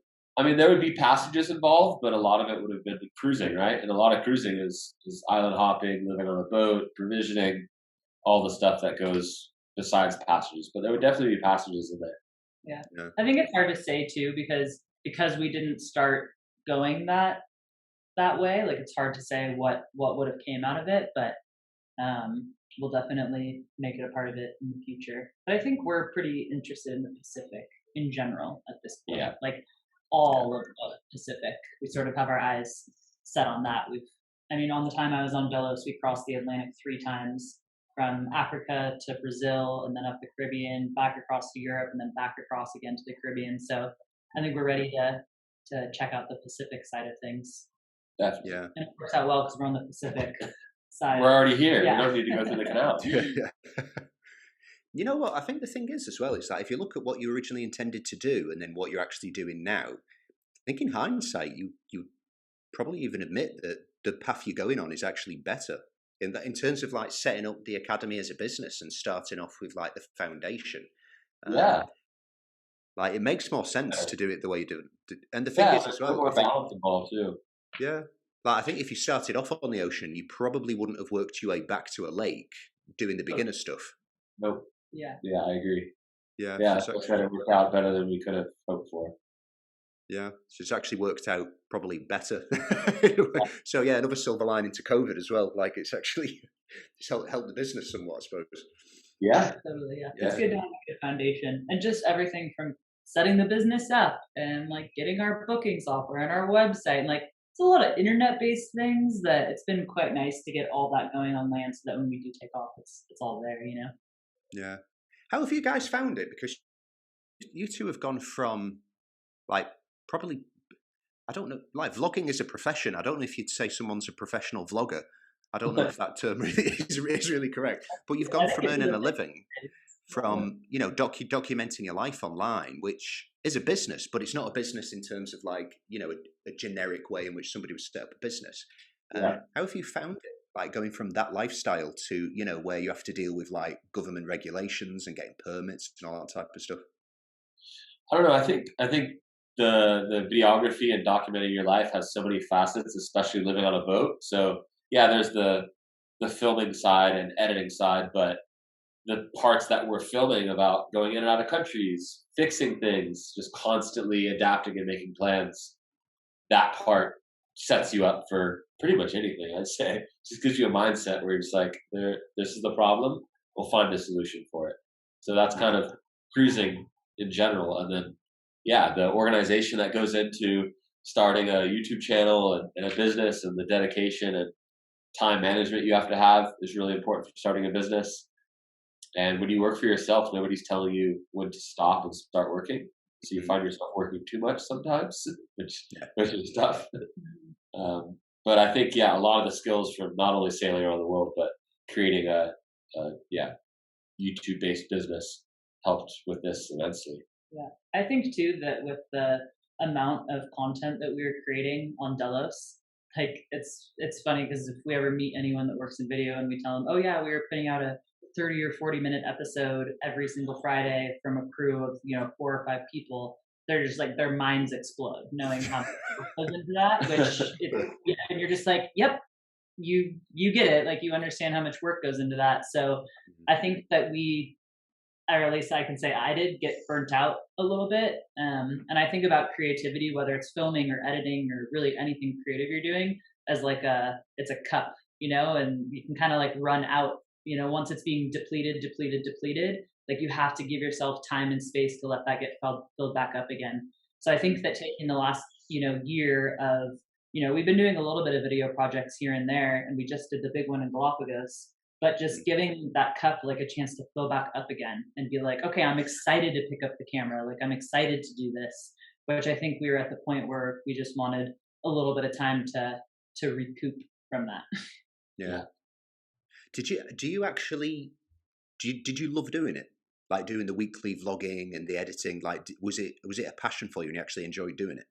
Speaker 3: there would be passages involved, but a lot of it would have been cruising, right? And a lot of cruising is island hopping, living on a boat, provisioning, all the stuff that goes besides passages. But there would definitely be passages in there.
Speaker 4: Yeah. I think it's hard to say too, because we didn't start going that way, like it's hard to say what would have came out of it, but we'll definitely make it a part of it in the future. But I think we're pretty interested in the Pacific in general at this point.
Speaker 3: Yeah.
Speaker 4: Like all of the Pacific, we sort of have our eyes set on that. On the time I was on Delos, we crossed the Atlantic 3 times, from Africa to Brazil, and then up the Caribbean, back across to Europe, and then back across again to the Caribbean. So I think we're ready to check out the Pacific side of things.
Speaker 3: Definitely.
Speaker 2: Yeah.
Speaker 4: And it works out well because we're on the Pacific side.
Speaker 3: We're already here. Yeah. We don't need to go through the canal.
Speaker 2: Yeah. You know what? I think the thing is as well is that if you look at what you originally intended to do and then what you're actually doing now, I think in hindsight you probably even admit that the path you're going on is actually better in terms of like setting up the academy as a business and starting off with like the foundation. Like it makes more sense to do it the way you do it. And the thing is as well,
Speaker 3: more balance involved too.
Speaker 2: Yeah. Like I think if you started off on the ocean, you probably wouldn't have worked your way back to a lake doing the beginner stuff.
Speaker 3: Nope.
Speaker 4: Yeah.
Speaker 3: Yeah, I agree.
Speaker 2: Yeah.
Speaker 3: Yeah, so it's worked out better than we could have hoped for.
Speaker 2: Yeah, so it's actually worked out probably better. So yeah, another silver lining to COVID as well. Like it's helped the business somewhat, I suppose.
Speaker 3: Yeah,
Speaker 4: totally. Yeah, it's good to have a good foundation, and just everything from setting the business up and like getting our booking software and our website, and like it's a lot of internet-based things that it's been quite nice to get all that going on land, so that when we do take off, it's all there,
Speaker 2: Yeah. How have you guys found it? Because you two have gone from like probably, I don't know, like vlogging is a profession. I don't know if you'd say someone's a professional vlogger. I don't know if that term really is really correct. But you've gone from earning a living from, you know, documenting your life online, which is a business, but it's not a business in terms of like, you know, a generic way in which somebody would set up a business. How have you found it? Like going from that lifestyle to, you know, where you have to deal with like government regulations and getting permits and all that type of stuff?
Speaker 3: I don't know. I think the videography and documenting your life has so many facets, especially living on a boat. So yeah, there's the filming side and editing side, but the parts that we're filming about going in and out of countries, fixing things, just constantly adapting and making plans, that part sets you up for pretty much anything, I'd say. Just gives you a mindset where you're just like, this is the problem, we'll find a solution for it. So that's kind of cruising in general. And then, yeah, the organization that goes into starting a YouTube channel and a business, and the dedication and time management you have to have is really important for starting a business. And when you work for yourself, nobody's telling you when to stop and start working. So you find yourself working too much sometimes, which is tough. But I think, yeah, a lot of the skills from not only sailing around the world, but creating a YouTube-based business helped with this immensely.
Speaker 4: Yeah, I think too that with the amount of content that we were creating on Delos, like it's funny because if we ever meet anyone that works in video and we tell them, oh yeah, we were putting out a 30 or 40-minute episode every single Friday from a crew of 4 or 5 people, they're just like, their minds explode knowing how much goes into that. And you're just like, yep, you get it, like you understand how much work goes into that. So I think that or at least I can say I did get burnt out a little bit. And I think about creativity, whether it's filming or editing or really anything creative you're doing, as like it's a cup, and you can kind of like run out, once it's being depleted, like you have to give yourself time and space to let that get filled back up again. So I think that taking the last, year of, we've been doing a little bit of video projects here and there, and we just did the big one in Galapagos. But just giving that cup like a chance to fill back up again and be like, okay, I'm excited to pick up the camera. Like I'm excited to do this, which I think we were at the point where we just wanted a little bit of time to recoup from that.
Speaker 2: Yeah. Did you love doing it? Like doing the weekly vlogging and the editing? Like, was it a passion for you and you actually enjoyed doing it?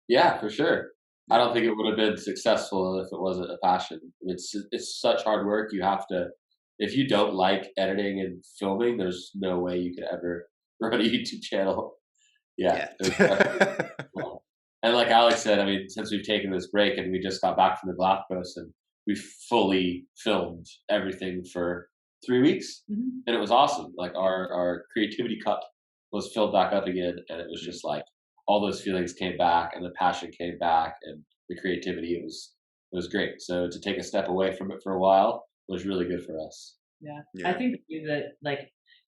Speaker 3: Yeah, for sure. I don't think it would have been successful if it wasn't a passion. It's such hard work. You have to, if you don't like editing and filming, there's no way you could ever run a YouTube channel. Yeah. And like Alex said, I mean, since we've taken this break and we just got back from the Galapagos and we fully filmed everything for 3 weeks, and it was awesome. Like our creativity cup was filled back up again, and it was just like, all those feelings came back and the passion came back and the creativity. It was great. So to take a step away from it for a while was really good for us.
Speaker 4: Yeah. I think that like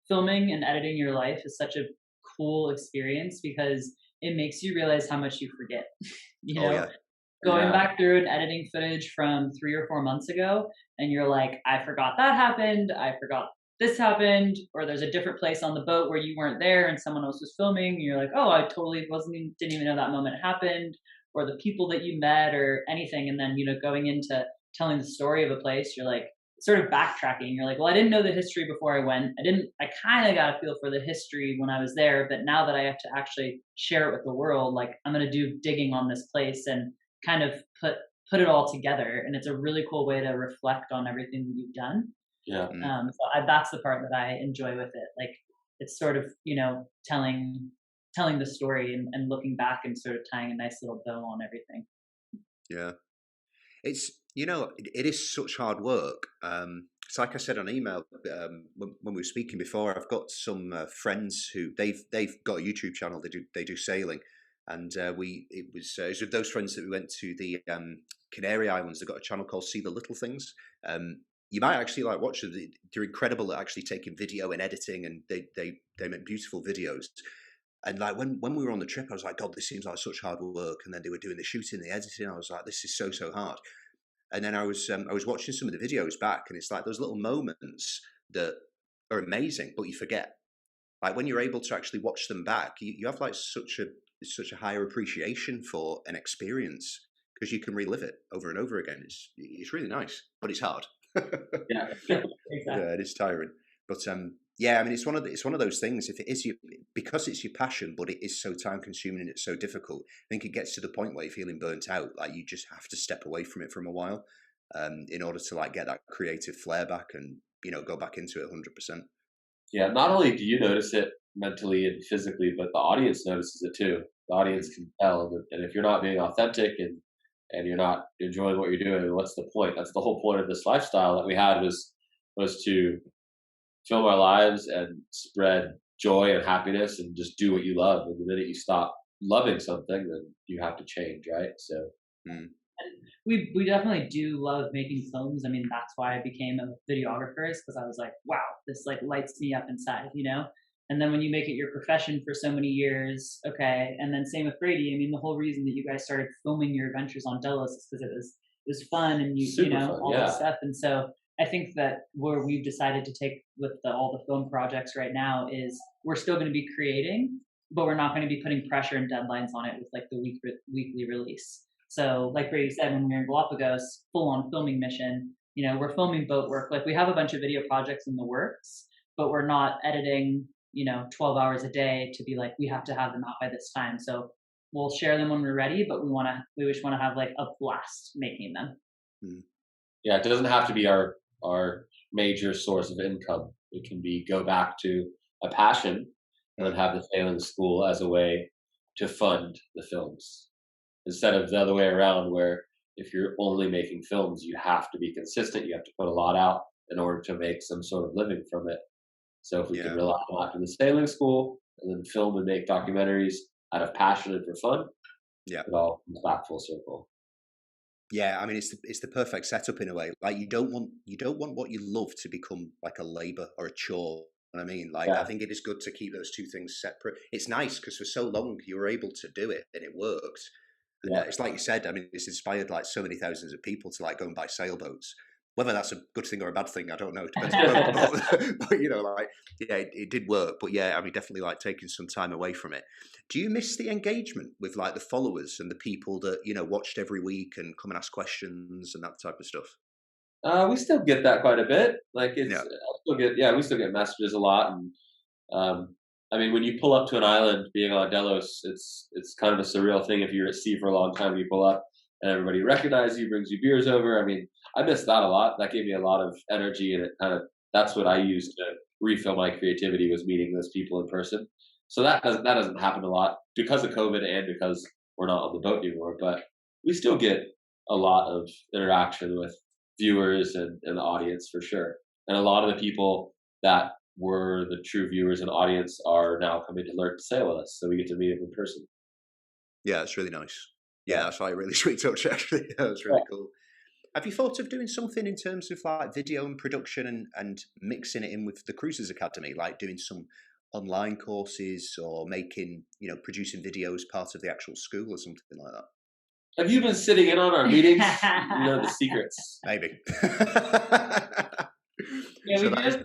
Speaker 4: filming and editing your life is such a cool experience because it makes you realize how much you forget. Going back through and editing footage from 3 or 4 months ago, and you're like, I forgot that happened. I forgot this happened, or there's a different place on the boat where you weren't there and someone else was filming and you're like, oh, I totally didn't even know that moment happened, or the people that you met or anything. And then, going into telling the story of a place, you're like sort of backtracking. You're like, well, I didn't know the history before I went. I kind of got a feel for the history when I was there, but now that I have to actually share it with the world, like I'm going to do digging on this place and kind of put it all together. And it's a really cool way to reflect on everything that you've done.
Speaker 3: Yeah.
Speaker 4: So that's the part that I enjoy with it. Like it's sort of, telling the story and looking back and sort of tying a nice little bow on everything.
Speaker 2: Yeah. It's, it is such hard work. It's like I said on email when we were speaking before, I've got some friends who they've got a YouTube channel. They do sailing. And it was with those friends that we went to the Canary Islands. They've got a channel called See the Little Things. You might actually like watch them. They're incredible at actually taking video and editing, and they make beautiful videos. And like when we were on the trip, I was like, God, this seems like such hard work. And then they were doing the shooting, the editing. I was like, this is so hard. And then I was watching some of the videos back, and it's like those little moments that are amazing, but you forget. Like when you're able to actually watch them back, you have like such a such a higher appreciation for an experience because you can relive it over and over again. It's really nice, but it's hard.
Speaker 3: Yeah,
Speaker 4: Exactly.
Speaker 2: Yeah, it is tiring. But yeah, I mean, it's one of those things. If it is because it's your passion, but it is so time consuming and it's so difficult. I think it gets to the point where you're feeling burnt out. Like you just have to step away from it for a while, in order to like get that creative flair back and go back into it 100%.
Speaker 3: Yeah, not only do you notice it mentally and physically, but the audience notices it too. The audience can tell, and if you're not being authentic and you're not enjoying what you're doing, what's the point? That's the whole point of this lifestyle that we had was to film our lives and spread joy and happiness and just do what you love. And the minute you stop loving something, then you have to change, right? So.
Speaker 4: And we definitely do love making films. I mean, that's why I became a videographer, is because I was like, wow, this like lights me up inside, And then when you make it your profession for so many years, okay. And then same with Brady. I mean, the whole reason that you guys started filming your adventures on Delos is because it was fun and all this stuff. And so I think that where we've decided to take with all the film projects right now is we're still going to be creating, but we're not going to be putting pressure and deadlines on it with like the weekly release. So like Brady said, when we were in Galapagos, full on filming mission, we're filming boat work. Like we have a bunch of video projects in the works, but we're not editing, 12 hours a day to be like, we have to have them out by this time. So we'll share them when we're ready, but we just want to have like a blast making them.
Speaker 3: Yeah, it doesn't have to be our major source of income. It can be go back to a passion and then have the sailing school as a way to fund the films, instead of the other way around, where if you're only making films, you have to be consistent. You have to put a lot out in order to make some sort of living from it. So if we can rely on after the sailing school and then film and make documentaries out of passion and for fun, it all comes back full circle.
Speaker 2: Yeah, I mean it's the perfect setup in a way. Like you don't want what you love to become like a labor or a chore. You know what I mean? Like I think it is good to keep those two things separate. It's nice because for so long you were able to do it and it worked. And it's like you said. I mean, it's inspired like so many thousands of people to like go and buy sailboats. Whether that's a good thing or a bad thing, I don't know. It depends on the boat. But it did work. But yeah, I mean, definitely like taking some time away from it. Do you miss the engagement with like the followers and the people that watched every week and come and ask questions and that type of stuff?
Speaker 3: We still get that quite a bit. Like we still get messages a lot. And I mean, when you pull up to an island, being on Delos, it's kind of a surreal thing. If you're at sea for a long time, you pull up and everybody recognizes you, brings you beers over. I mean, I miss that a lot. That gave me a lot of energy, and that's what I used to refill my creativity, was meeting those people in person. So that doesn't happen a lot because of COVID and because we're not on the boat anymore. But we still get a lot of interaction with viewers and the audience for sure. And a lot of the people that were the true viewers and audience are now coming to learn to sail with us, so we get to meet them in person.
Speaker 2: Yeah, it's really nice. Yeah, that's like a really sweet touch actually. Yeah, that's really cool. Have you thought of doing something in terms of like video and production and mixing it in with the Cruisers Academy, like doing some online courses or making, producing videos part of the actual school or something like that?
Speaker 3: Have you been sitting in on our meetings? You know the secrets.
Speaker 2: Maybe.
Speaker 4: Yeah, we have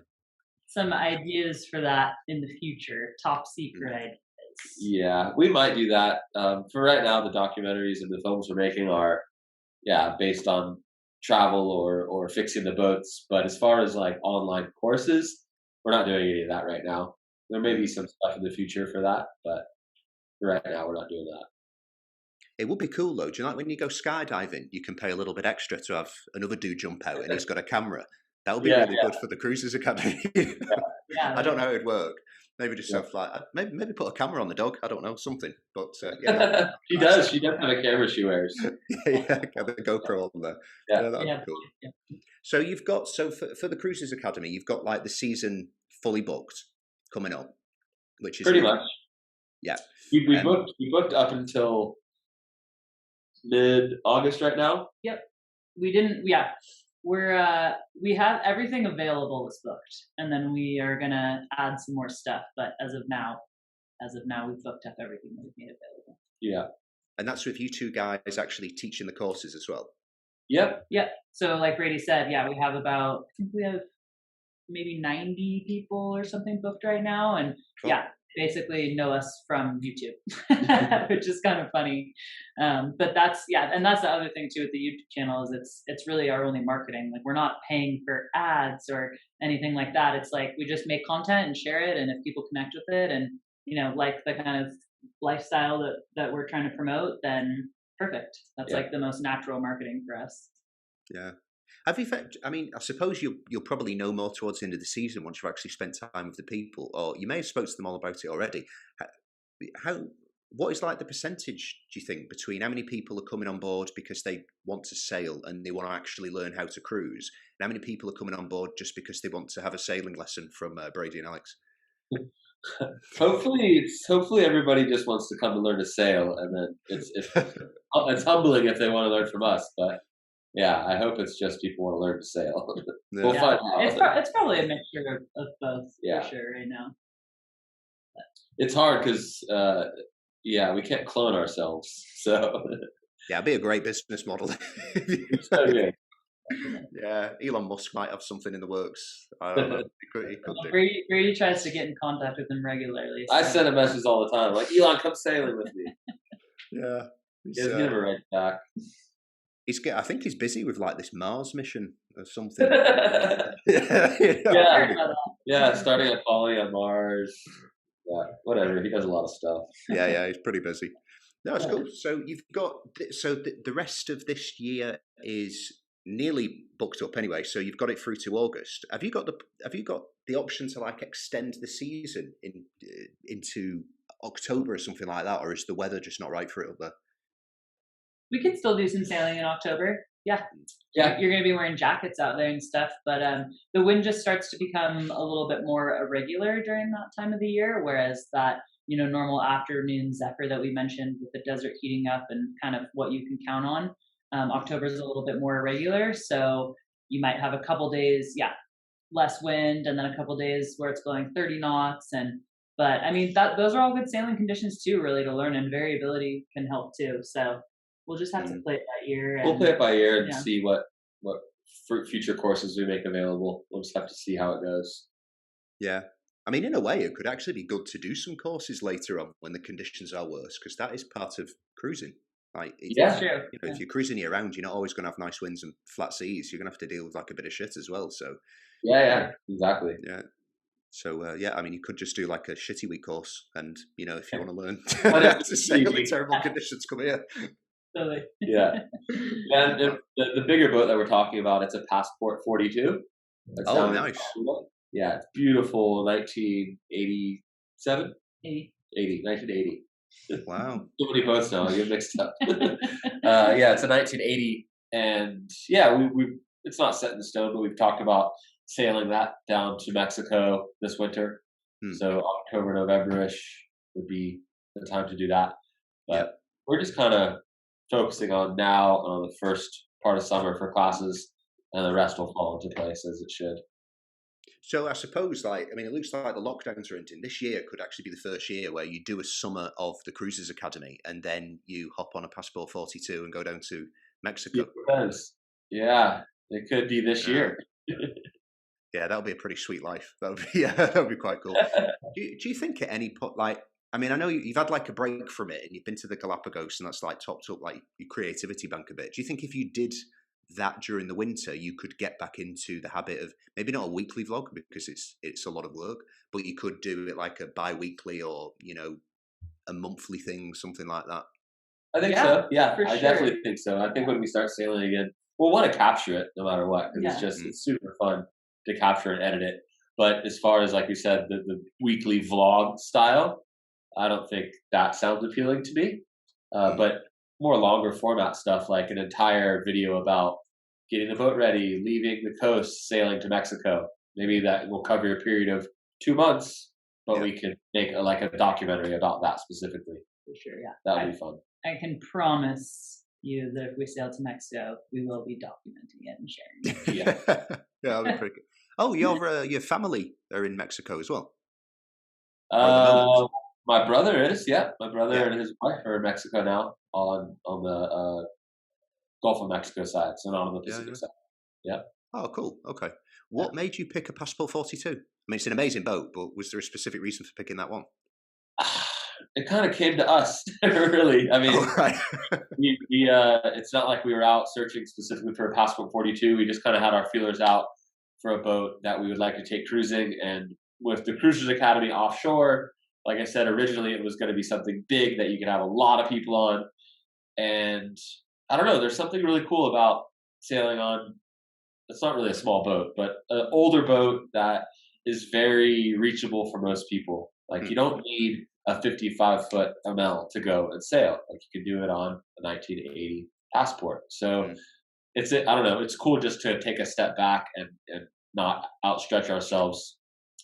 Speaker 4: some ideas for that in the future. Top secret ideas.
Speaker 3: Yeah, we might do that. For right now, the documentaries and the films we're making are, based on travel or fixing the boats. But as far as like online courses, we're not doing any of that right now. There may be some stuff in the future for that, but right now we're not doing that.
Speaker 2: It would be cool though. Do you like when you go skydiving, you can pay a little bit extra to have another dude jump out and he's got a camera? That would be really good for the Cruisers Academy. I don't know how it'd work. Maybe just have like maybe put a camera on the dog. I don't know, something. But
Speaker 3: she does. She does have a camera she wears.
Speaker 2: Got the GoPro on there. That'd be cool. Yeah. So you've got for the Cruisers Academy, you've got like the season fully booked coming up, which is
Speaker 3: pretty much.
Speaker 2: Yeah,
Speaker 3: we booked up until mid-August right now.
Speaker 4: Yep, we didn't. Yeah. We have everything available is booked, and then we are gonna add some more stuff. But as of now, we've booked up everything that we've made available.
Speaker 3: Yeah,
Speaker 2: and that's with you two guys actually teaching the courses as well.
Speaker 3: Yep.
Speaker 4: So like Brady said, we have I think we have maybe 90 people or something booked right now, and
Speaker 2: cool.
Speaker 4: basically know us from YouTube, which is kind of funny. But that's and that's the other thing too with the YouTube channel is it's really our only marketing. Like we're not paying for ads or anything like that. It's like we just make content and share it, and if people connect with it and like the kind of lifestyle that we're trying to promote, then perfect. That's like the most natural marketing for us.
Speaker 2: Yeah. Have you found, I mean, I suppose you'll probably know more towards the end of the season once you've actually spent time with the people, or you may have spoken to them all about it already. What is like the percentage, do you think, between how many people are coming on board because they want to sail and they want to actually learn how to cruise, and how many people are coming on board just because they want to have a sailing lesson from Brady and Alex?
Speaker 3: Hopefully everybody just wants to come and learn to sail, and then it's humbling if they want to learn from us, but yeah, I hope it's just people want to learn to sail. We'll find out.
Speaker 4: It's probably a mixture of both for sure right now.
Speaker 3: It's hard because we can't clone ourselves, so
Speaker 2: it'd be a great business model.
Speaker 3: So good.
Speaker 2: Yeah, Elon Musk might have something in the works. I don't know. He could do.
Speaker 4: Brady tries to get in contact with him regularly. So.
Speaker 3: I send a message all the time, like, Elon, come sailing with me.
Speaker 2: Yeah.
Speaker 3: He's never right back.
Speaker 2: I think he's busy with like this Mars mission or something.
Speaker 3: Starting a colony on Mars. Yeah, whatever. He does a lot of stuff.
Speaker 2: Yeah, he's pretty busy. No, it's cool. So you've got the rest of this year is nearly booked up anyway. So you've got it through to August. Have you got the option to like extend the season into October or something like that, or is the weather just not right for it up there?
Speaker 4: We can still do some sailing in October. Yeah. You're going to be wearing jackets out there and stuff, but the wind just starts to become a little bit more irregular during that time of the year, whereas that, normal afternoon zephyr that we mentioned with the desert heating up and kind of what you can count on, October is a little bit more irregular. So you might have a couple days, less wind, and then a couple days where it's going 30 knots. But I mean, those are all good sailing conditions too, really, to learn, and variability can help too. So we'll just have to play it by ear.
Speaker 3: We'll play it by ear and see what future courses we make available. We'll just have to see how it goes. Yeah.
Speaker 2: I mean, in a way, it could actually be good to do some courses later on when the conditions are worse, because that is part of cruising. Like,
Speaker 4: true.
Speaker 2: If you're cruising year round, you're not always going to have nice winds and flat seas. You're going to have to deal with like a bit of shit as well. So.
Speaker 3: Yeah, exactly.
Speaker 2: Yeah. So, I mean, you could just do like a shitty week course, and, if you want to learn to sail in terrible conditions, come here.
Speaker 4: Totally.
Speaker 3: Yeah. And the bigger boat that we're talking about, it's a Passport 42.
Speaker 2: Oh, nice.
Speaker 3: Yeah, it's beautiful. 1987?
Speaker 4: 1980.
Speaker 2: Wow.
Speaker 3: So many boats now. I get mixed up. It's a 1980. And it's not set in stone, but we've talked about sailing that down to Mexico this winter. So October, November-ish would be the time to do that. But we're just kind of focusing on now on the first part of summer for classes, and the rest will fall into place as it should.
Speaker 2: So I suppose, it looks like the lockdowns are ending. This year could actually be the first year where you do a summer of the Cruisers Academy, and then you hop on a Passport 42 and go down to Mexico.
Speaker 3: Yeah, it could be this year.
Speaker 2: Yeah, that would be a pretty sweet life. That would be quite cool. Do you think at any point, I know you've had like a break from it and you've been to the Galapagos and that's like topped up like your creativity bank a bit. Do you think if you did that during the winter, you could get back into the habit of maybe not a weekly vlog because it's a lot of work, but you could do it like a bi-weekly or, a monthly thing, something like that?
Speaker 3: I think so. Yeah, I definitely think so. I think when we start sailing again, we'll want to capture it no matter what, because it's super fun to capture and edit it. But as far as, like we said, the weekly vlog style, I don't think that sounds appealing to me. But more longer format stuff, like an entire video about getting the boat ready, leaving the coast, sailing to Mexico. Maybe that will cover a period of 2 months, but we could make a documentary about that specifically.
Speaker 4: For sure, yeah.
Speaker 3: That would be fun.
Speaker 4: I can promise you that if we sail to Mexico, we will be documenting it and sharing it.
Speaker 2: That'll be pretty good. Oh, your family are in Mexico as well?
Speaker 3: My brother is, My brother and his wife are in Mexico now on the Gulf of Mexico side, so not on the Pacific side. Yeah.
Speaker 2: Oh, cool. Okay. What made you pick a Passport 42? I mean, it's an amazing boat, but was there a specific reason for picking that one?
Speaker 3: It kind of came to us, really. I mean,
Speaker 2: Oh, right.
Speaker 3: it's not like we were out searching specifically for a Passport 42. We just kind of had our feelers out for a boat that we would like to take cruising. And with the Cruisers Academy offshore, like I said, originally it was going to be something big that you could have a lot of people on. And I don't know, there's something really cool about sailing on, it's not really a small boat, but an older boat that is very reachable for most people. Like you don't need a 55-foot Amel to go and sail. Like you can do it on a 1980 Passport. So I don't know, it's cool just to take a step back and not outstretch ourselves.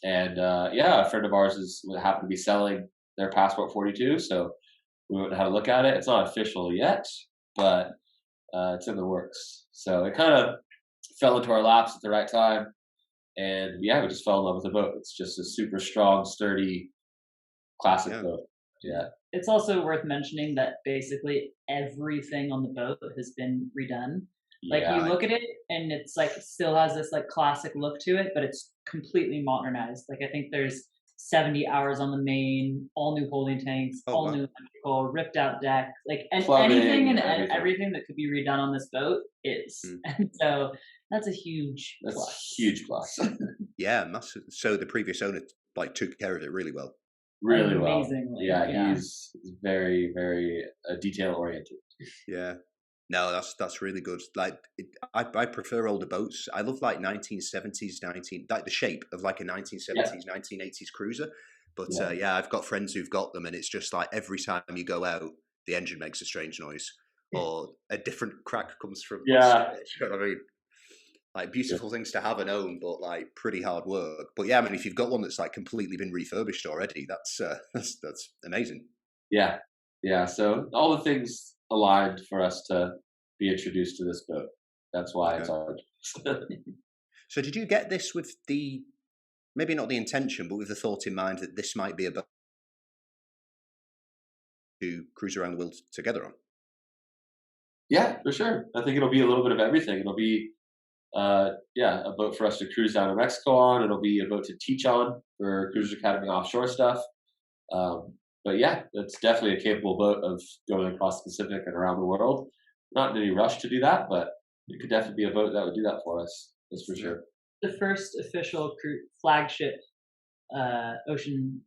Speaker 3: And a friend of ours happened to be selling their Passport 42, so we went and had a look at it. It's not official yet, but it's in the works. So it kind of fell into our laps at the right time. And we just fell in love with the boat. It's just a super strong, sturdy, classic boat. Yeah.
Speaker 4: It's also worth mentioning that basically everything on the boat has been redone. Like you look at it and it's like still has this like classic look to it, but it's completely modernized. Like I think there's 70 hours on the main, all new holding tanks, all new electrical, ripped out deck, like anything and everything that could be redone on this boat is. And so that's a huge plus.
Speaker 3: Huge plus.
Speaker 2: Yeah, massive. So the previous owner like took care of it really well.
Speaker 3: Really well.
Speaker 4: Amazingly.
Speaker 3: Yeah, he's very, very detail oriented.
Speaker 2: Yeah. No, that's really good. Like, I prefer older boats. I love like 1970s, like the shape of like a 1970s, 1980s cruiser. But I've got friends who've got them, and it's just like every time you go out, the engine makes a strange noise, or a different crack comes from.
Speaker 3: Yeah,
Speaker 2: you know what I mean. Like beautiful things to have and own, but like pretty hard work. But yeah, I mean, if you've got one that's like completely been refurbished already, that's amazing.
Speaker 3: Yeah. So all the things aligned for us to be introduced to this boat. That's why it's hard.
Speaker 2: So did you get this with maybe not the intention, but with the thought in mind that this might be a boat to cruise around the world together on?
Speaker 3: Yeah, for sure. I think it'll be a little bit of everything. It'll be a boat for us to cruise down to Mexico on. It'll be a boat to teach on for Cruisers Academy offshore stuff. But yeah, it's definitely a capable boat of going across the Pacific and around the world. Not in any rush to do that, but it could definitely be a boat that would do that for us. That's for sure.
Speaker 4: The first official flagship Ocean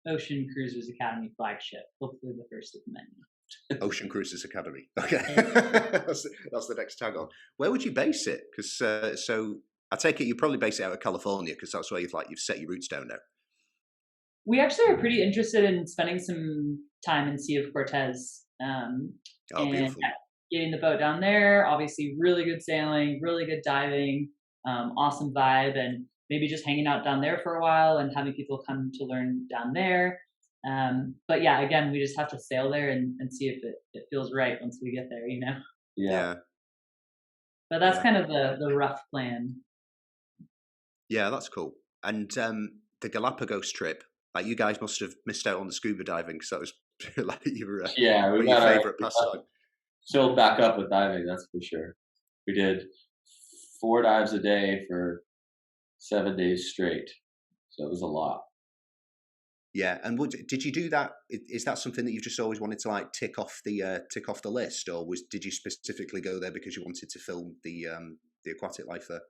Speaker 4: Cruisers Academy flagship. Hopefully the first of many.
Speaker 2: Ocean Cruisers Academy. Okay, that's the next tag on. Where would you base it? Because so I take it you probably base it out of California because that's where you've set your roots down now.
Speaker 4: We actually are pretty interested in spending some time in Sea of Cortez. And
Speaker 2: beautiful.
Speaker 4: Getting the boat down there, obviously really good sailing, really good diving, awesome vibe, and maybe just hanging out down there for a while and having people come to learn down there. But yeah, again, we just have to sail there and see if it feels right once we get there, you know?
Speaker 2: Yeah.
Speaker 4: But that's kind of the rough plan.
Speaker 2: Yeah, that's cool. And the Galapagos trip, like you guys must have missed out on the scuba diving because that was like your favorite pastime.
Speaker 3: Filled back up with diving, that's for sure. We did 4 dives a day for 7 days straight, so it was a lot.
Speaker 2: Yeah, and did you do that? Is that something that you've just always wanted to like tick off the list, or did you specifically go there because you wanted to film the aquatic life there?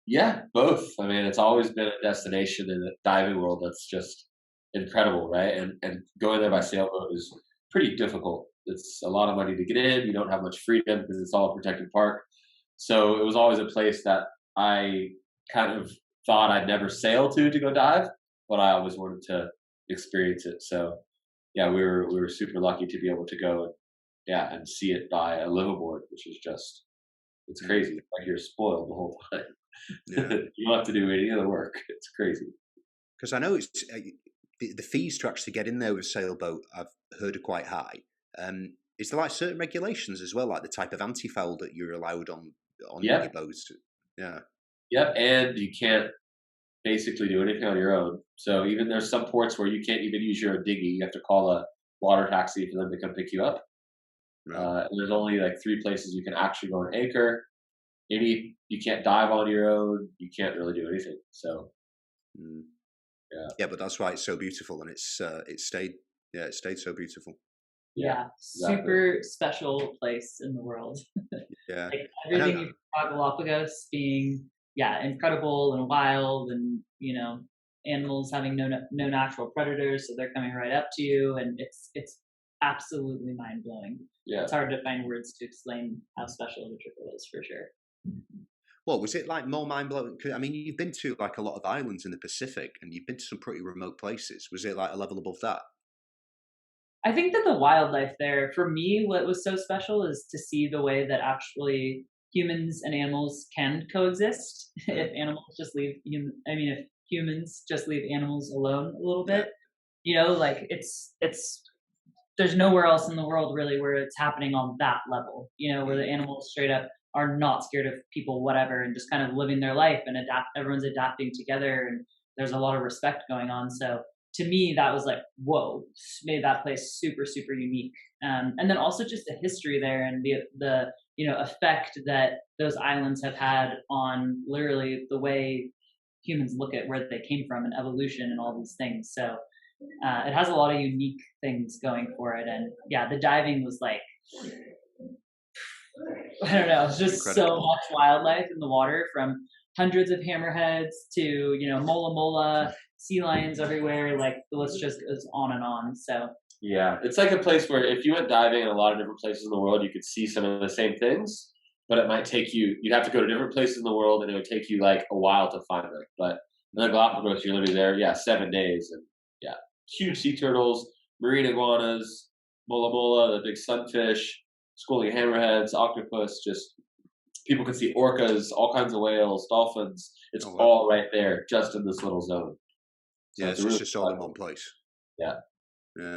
Speaker 3: Yeah, both. I mean, it's always been a destination in the diving world that's just incredible, right? And going there by sailboat is pretty difficult. It's a lot of money to get in. You don't have much freedom because it's all a protected park. So it was always a place that I kind of thought I'd never sail to go dive, but I always wanted to experience it. So yeah, we were super lucky to be able to go and see it by a liveaboard, which is just, it's crazy. Like you're spoiled the whole time. Yeah. You don't have to do any of the work. It's crazy.
Speaker 2: Because I know it's the fees to actually get in there with a sailboat, I've heard, are quite high. Is there like certain regulations as well, like the type of anti-foul that you're allowed on your boats? Yeah. Yep,
Speaker 3: and you can't basically do anything on your own. So even there's some ports where you can't even use your own dinghy. You have to call a water taxi for them to come pick you up. Right. And there's only like 3 places you can actually go and anchor. You can't dive on your own. You can't really do anything. So
Speaker 2: yeah, but that's why it's so beautiful, and it's stayed Yeah, it stayed so beautiful.
Speaker 4: Yeah,
Speaker 3: exactly.
Speaker 4: super special place in the world.
Speaker 2: Yeah.
Speaker 4: Like
Speaker 2: I
Speaker 4: everything
Speaker 2: know.
Speaker 4: you saw Galapagos being, incredible and wild, and animals having no natural predators, so they're coming right up to you, and it's absolutely mind blowing.
Speaker 3: Yeah.
Speaker 4: It's hard to find words to explain how special the trip was, for sure.
Speaker 2: Well, was it like more mind blowing? I mean, you've been to like a lot of islands in the Pacific, and you've been to some pretty remote places. Was it like a level above that?
Speaker 4: I think that the wildlife there, for me, what was so special is to see the way that actually humans and animals can coexist. If animals just leave if humans just leave animals alone a little bit, like it's there's nowhere else in the world really where it's happening on that level. Where the animals straight up are not scared of people, whatever, and just kind of living their life and everyone's adapting together, and there's a lot of respect going on. So to me, that was like, whoa, made that place super, super unique. And then also just the history there, and the effect that those islands have had on literally the way humans look at where they came from and evolution and all these things. So it has a lot of unique things going for it. And yeah, the diving was like, I don't know, it's just
Speaker 2: Incredible.
Speaker 4: so much wildlife in the water, from hundreds of hammerheads to, mola mola, sea lions everywhere. Like the list just goes on and on. So
Speaker 3: Yeah, it's like a place where if you went diving in a lot of different places in the world, you could see some of the same things, but it might take you'd have to go to different places in the world, and it would take you like a while to find them. But in the Galapagos, you're literally there, 7 days, and huge sea turtles, marine iguanas, mola mola, the big sunfish, schooling hammerheads, octopus, just people could see orcas, all kinds of whales, dolphins. It's all right there, just in this little zone. So
Speaker 2: it's
Speaker 3: really
Speaker 2: just all in one place.
Speaker 3: Yeah.
Speaker 2: Yeah.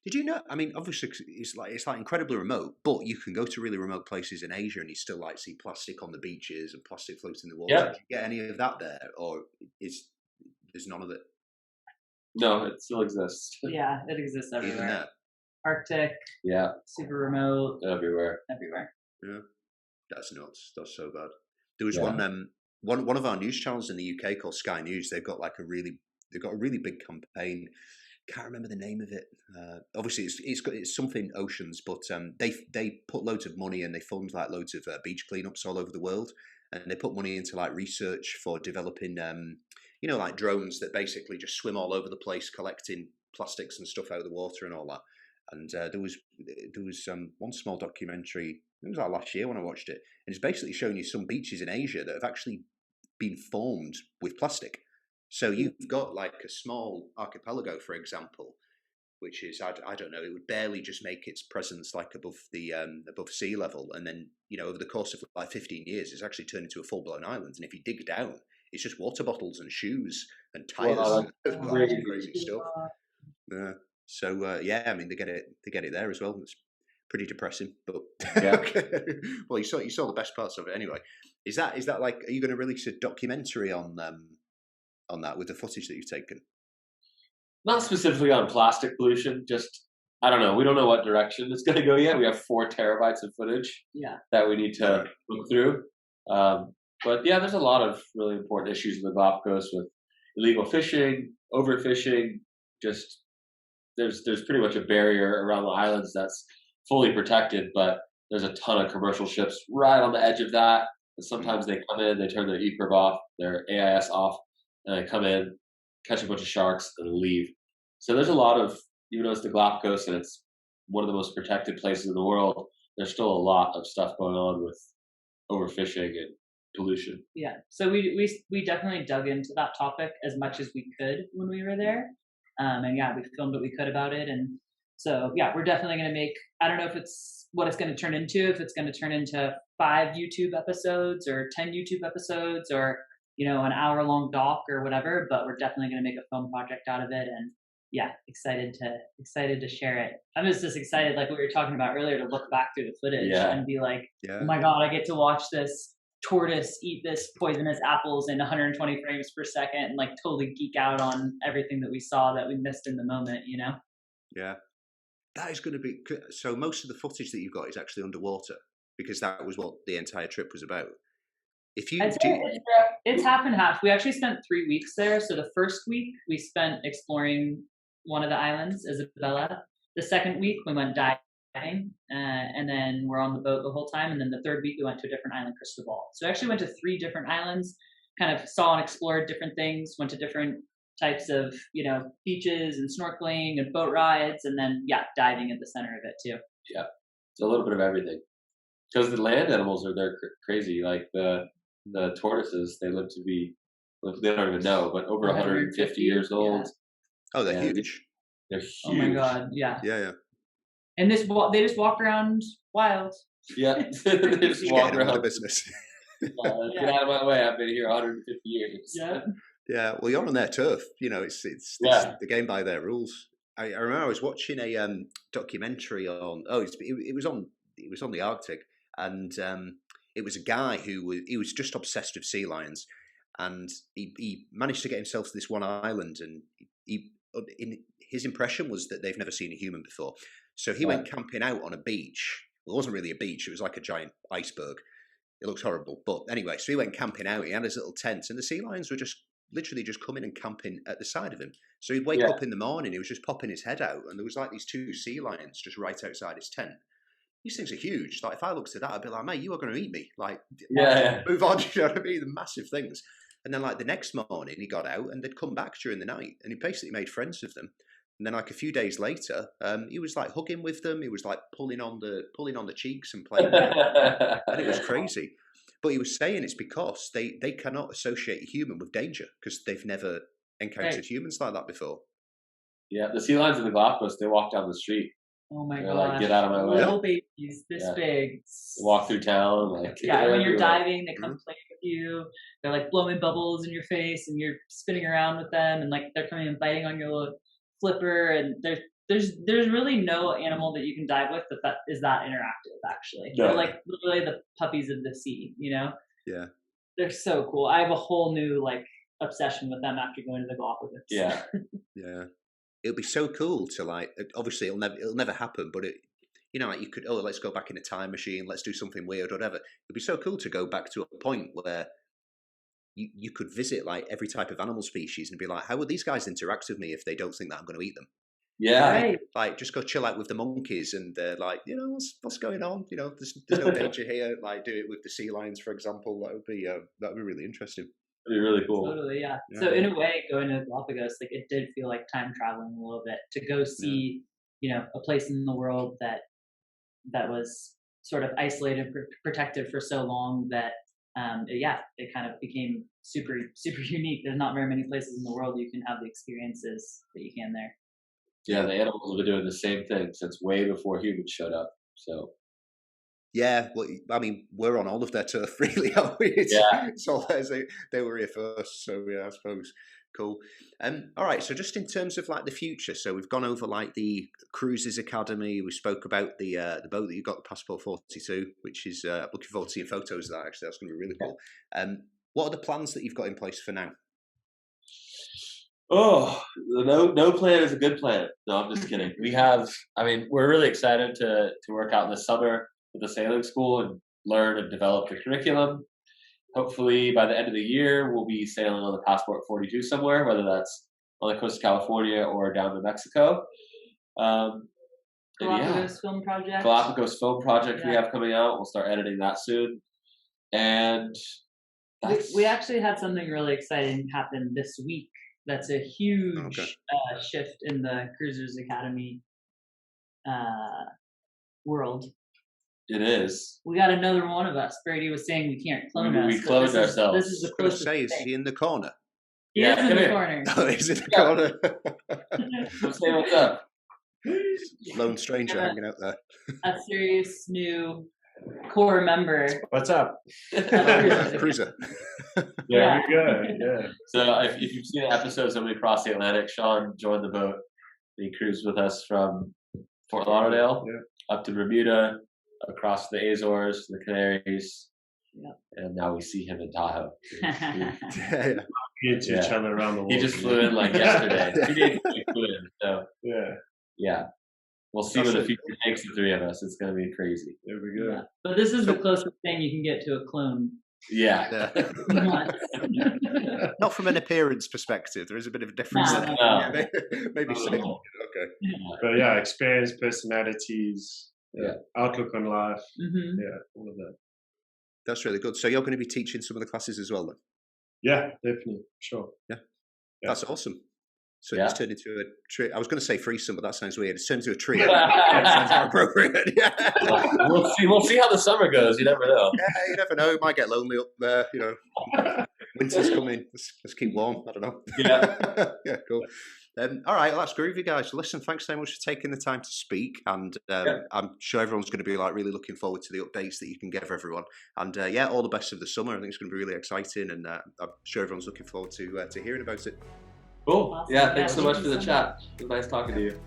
Speaker 2: Did you know? I mean, obviously, it's like incredibly remote, but you can go to really remote places in Asia, and you still like see plastic on the beaches and plastic floating in the water.
Speaker 3: Yeah.
Speaker 2: Did you get any of that there, or there's none of it?
Speaker 3: No, it still exists.
Speaker 4: Yeah, it exists everywhere.
Speaker 2: Even there.
Speaker 4: Arctic.
Speaker 3: Yeah.
Speaker 4: Super remote.
Speaker 3: Everywhere.
Speaker 2: Yeah. That's nuts. That's so bad. There was one of our news channels in the UK called Sky News. They've got a really big campaign. Can't remember the name of it. Obviously, it's something oceans, but they put loads of money and they fund like loads of beach cleanups all over the world, and they put money into like research for developing like drones that basically just swim all over the place collecting plastics and stuff out of the water and all that. And there was one small documentary. It was like last year when I watched it, and it's basically showing you some beaches in Asia that have actually been formed with plastic. So you've got like a small archipelago, for example, which is I don't know, it would barely just make its presence like above sea level, and then over the course of like 15 years, it's actually turned into a full blown island. And if you dig down, it's just water bottles and shoes and tires and crazy stuff. Yeah. So I mean, they get it there as well. It's pretty depressing, but well, you saw the best parts of it anyway. Is that like, are you going to release a documentary on that with the footage that you've taken?
Speaker 3: Not specifically on plastic pollution, just I don't know. We don't know what direction it's going to go yet. We have 4 terabytes of footage that we need to look through. But yeah, there's a lot of really important issues in the Galapagos with illegal fishing, overfishing. Just there's pretty much a barrier around the islands that's fully protected, but there's a ton of commercial ships right on the edge of that. And sometimes they come in, they turn their EPIRB off, their AIS off, and they come in, catch a bunch of sharks, and leave. So there's a lot of, even though it's the Galapagos and it's one of the most protected places in the world, there's still a lot of stuff going on with overfishing and pollution.
Speaker 4: Yeah. So we definitely dug into that topic as much as we could when we were there. And we filmed what we could about it. And so, we're definitely going to make, I don't know if it's what it's going to turn into, if it's going to turn into 5 YouTube episodes or 10 YouTube episodes or, an hour-long doc or whatever, but we're definitely going to make a film project out of it. And excited to share it. I'm just excited, like we were talking about earlier, to look back through the footage and be like, oh my God, I get to watch this tortoise eat this poisonous apples in 120 frames per second and like totally geek out on everything that we saw that we missed in the moment,
Speaker 2: Yeah. That is going to be, so most of the footage that you've got is actually underwater, because that was what the entire trip was about. If you
Speaker 4: it's half and half. We actually spent 3 weeks there. So the first week we spent exploring one of the islands, Isabella. The second week we went diving, and then we're on the boat the whole time. And then the third week we went to a different island, Cristobal. So we actually went to 3 different islands, kind of saw and explored different things, went to different types of, beaches and snorkeling and boat rides, and then diving at the center of it too.
Speaker 3: Yeah, it's a little bit of everything. Because the land animals they're crazy. Like the tortoises, they live to be, they don't even know, but over 150 years old.
Speaker 2: Yeah. Oh, they're huge.
Speaker 3: They're huge.
Speaker 4: Oh my god, yeah.
Speaker 2: Yeah.
Speaker 4: And they just walk around wild.
Speaker 3: Yeah, they just walk around.
Speaker 2: The business.
Speaker 3: Get out of my way! I've been here 150 years.
Speaker 4: Yeah.
Speaker 2: Yeah. Well, you're on their turf. It's the game by their rules. I remember I was watching a documentary on. It was on the Arctic, and it was a guy who was just obsessed with sea lions, and he managed to get himself to this one island, and his impression was that they've never seen a human before. So he went camping out on a beach. Well, it wasn't really a beach; it was like a giant iceberg. It looks horrible, but anyway. So he went camping out. He had his little tent, and the sea lions were literally just coming and camping at the side of him. So he'd wake up in the morning. He was just popping his head out, and there was like these 2 sea lions just right outside his tent. These things are huge. Like if I looked at that, I'd be like, "Mate, you are going to eat me!" Like, move on. You know what I mean? The massive things. And then like the next morning, he got out, and they'd come back during the night, and he basically made friends with them. And then like a few days later, he was like hugging with them. He was like pulling on the cheeks and playing with them. And it was crazy. But he was saying it's because they cannot associate a human with danger because they've never encountered humans like that before.
Speaker 3: Yeah, the sea lions in the Galapagos, they walk down the street.
Speaker 4: Oh my
Speaker 3: god!
Speaker 4: Like,
Speaker 3: get out of my way.
Speaker 4: Little babies this big.
Speaker 3: They walk through town. Like,
Speaker 4: when you're diving, they come play with you. They're like blowing bubbles in your face, and you're spinning around with them, and like they're coming and biting on your little flipper. And there's really no animal that you can dive with that is that interactive. Actually, they're like literally the puppies of the sea.
Speaker 2: Yeah,
Speaker 4: they're so cool. I have a whole new like obsession with them after going to the Galapagos.
Speaker 3: Yeah,
Speaker 2: yeah. It'll be so cool to like. Obviously, it'll never happen. But like you could. Oh, let's go back in a time machine. Let's do something weird, or whatever. It'd be so cool to go back to a point where you could visit like every type of animal species and be like, how would these guys interact with me if they don't think that I'm going to eat them?
Speaker 3: Yeah,
Speaker 4: right.
Speaker 2: Like just go chill out with the monkeys, and they're like, what's going on? There's no danger here. Like do it with the sea lions, for example. That would be really interesting.
Speaker 3: It'd be really cool.
Speaker 4: Totally, yeah. So in a way, going to Galapagos, like it did feel like time traveling a little bit to go see, a place in the world that was sort of isolated, protected for so long that, it kind of became super, super unique. There's not very many places in the world you can have the experiences that you can there.
Speaker 3: Yeah, the animals have been doing the same thing since way before humans showed up. So.
Speaker 2: Yeah, well, I mean, we're on all of their turf, really, aren't we? It's all they were here first, so yeah, I suppose. Cool. All right, so just in terms of like the future, so we've gone over like the Cruises Academy. We spoke about the boat that you got, the Passport 42, which is looking forward to seeing photos of that. Actually, that's going to be really cool. What are the plans that you've got in place for now?
Speaker 3: Oh, no plan is a good plan. No, I'm just kidding. We're really excited to work out this summer with the sailing school and learn and develop the curriculum. Hopefully by the end of the year, we'll be sailing on the Passport 42 somewhere, whether that's on the coast of California or down to Mexico.
Speaker 4: Galapagos Film Project.
Speaker 3: Galapagos Film Project we have coming out. We'll start editing that soon. And
Speaker 4: we actually had something really exciting happen this week. That's a huge shift in the Cruisers Academy world.
Speaker 3: It is.
Speaker 4: We got another one of us. Brady was saying we can't clone us.
Speaker 3: We cloned ourselves.
Speaker 4: This is the closest thing.
Speaker 2: Is he in the corner?
Speaker 4: He is in the corner.
Speaker 2: Oh, he's in the corner.
Speaker 3: Let's say what's up.
Speaker 2: Lone stranger hanging out there.
Speaker 4: A serious new core member.
Speaker 5: What's up?
Speaker 2: Cruiser.
Speaker 5: Very good. Yeah.
Speaker 3: So if you've seen the episodes when we crossed the Atlantic, Sean joined the boat. He cruised with us from Fort Lauderdale up to Bermuda, across the Azores, the Canaries, and now we see him in Tahoe.
Speaker 5: You two traveling around the world.
Speaker 3: He just flew in like yesterday. 2 days ago he flew in. So yeah. We'll see where the future takes the three of us. It's going to be crazy.
Speaker 5: There we go.
Speaker 4: Yeah. But this is the closest thing you can get to a clone
Speaker 3: Yeah.
Speaker 2: Not from an appearance perspective. There is a bit of a difference there.
Speaker 3: No.
Speaker 2: Yeah, maybe so.
Speaker 3: No.
Speaker 2: Okay.
Speaker 5: But yeah, experience, personalities, outlook on life, all of that.
Speaker 2: That's really good. So you're going to be teaching some of the classes as well then?
Speaker 5: Yeah, definitely, sure.
Speaker 2: Yeah. That's awesome. So
Speaker 3: Yeah.
Speaker 2: it's turned into a trio. I was going to say threesome, but that sounds weird. It's turned into a trio. That sounds more appropriate. Yeah.
Speaker 3: We'll see how the summer goes. You never know.
Speaker 2: Yeah, you never know. It might get lonely up there. Winter's coming. Let's keep warm. I don't know.
Speaker 3: Yeah.
Speaker 2: Yeah, cool. All right, well, that's groovy, guys. Listen, thanks so much for taking the time to speak, and I'm sure everyone's going to be really looking forward to the updates that you can give everyone. And all the best of the summer. I think it's going to be really exciting, and I'm sure everyone's looking forward to hearing about it.
Speaker 3: Cool.
Speaker 4: Awesome.
Speaker 3: Yeah, thanks so
Speaker 4: Thank
Speaker 3: much
Speaker 4: you
Speaker 3: for the
Speaker 4: so
Speaker 3: chat. It was nice talking to you.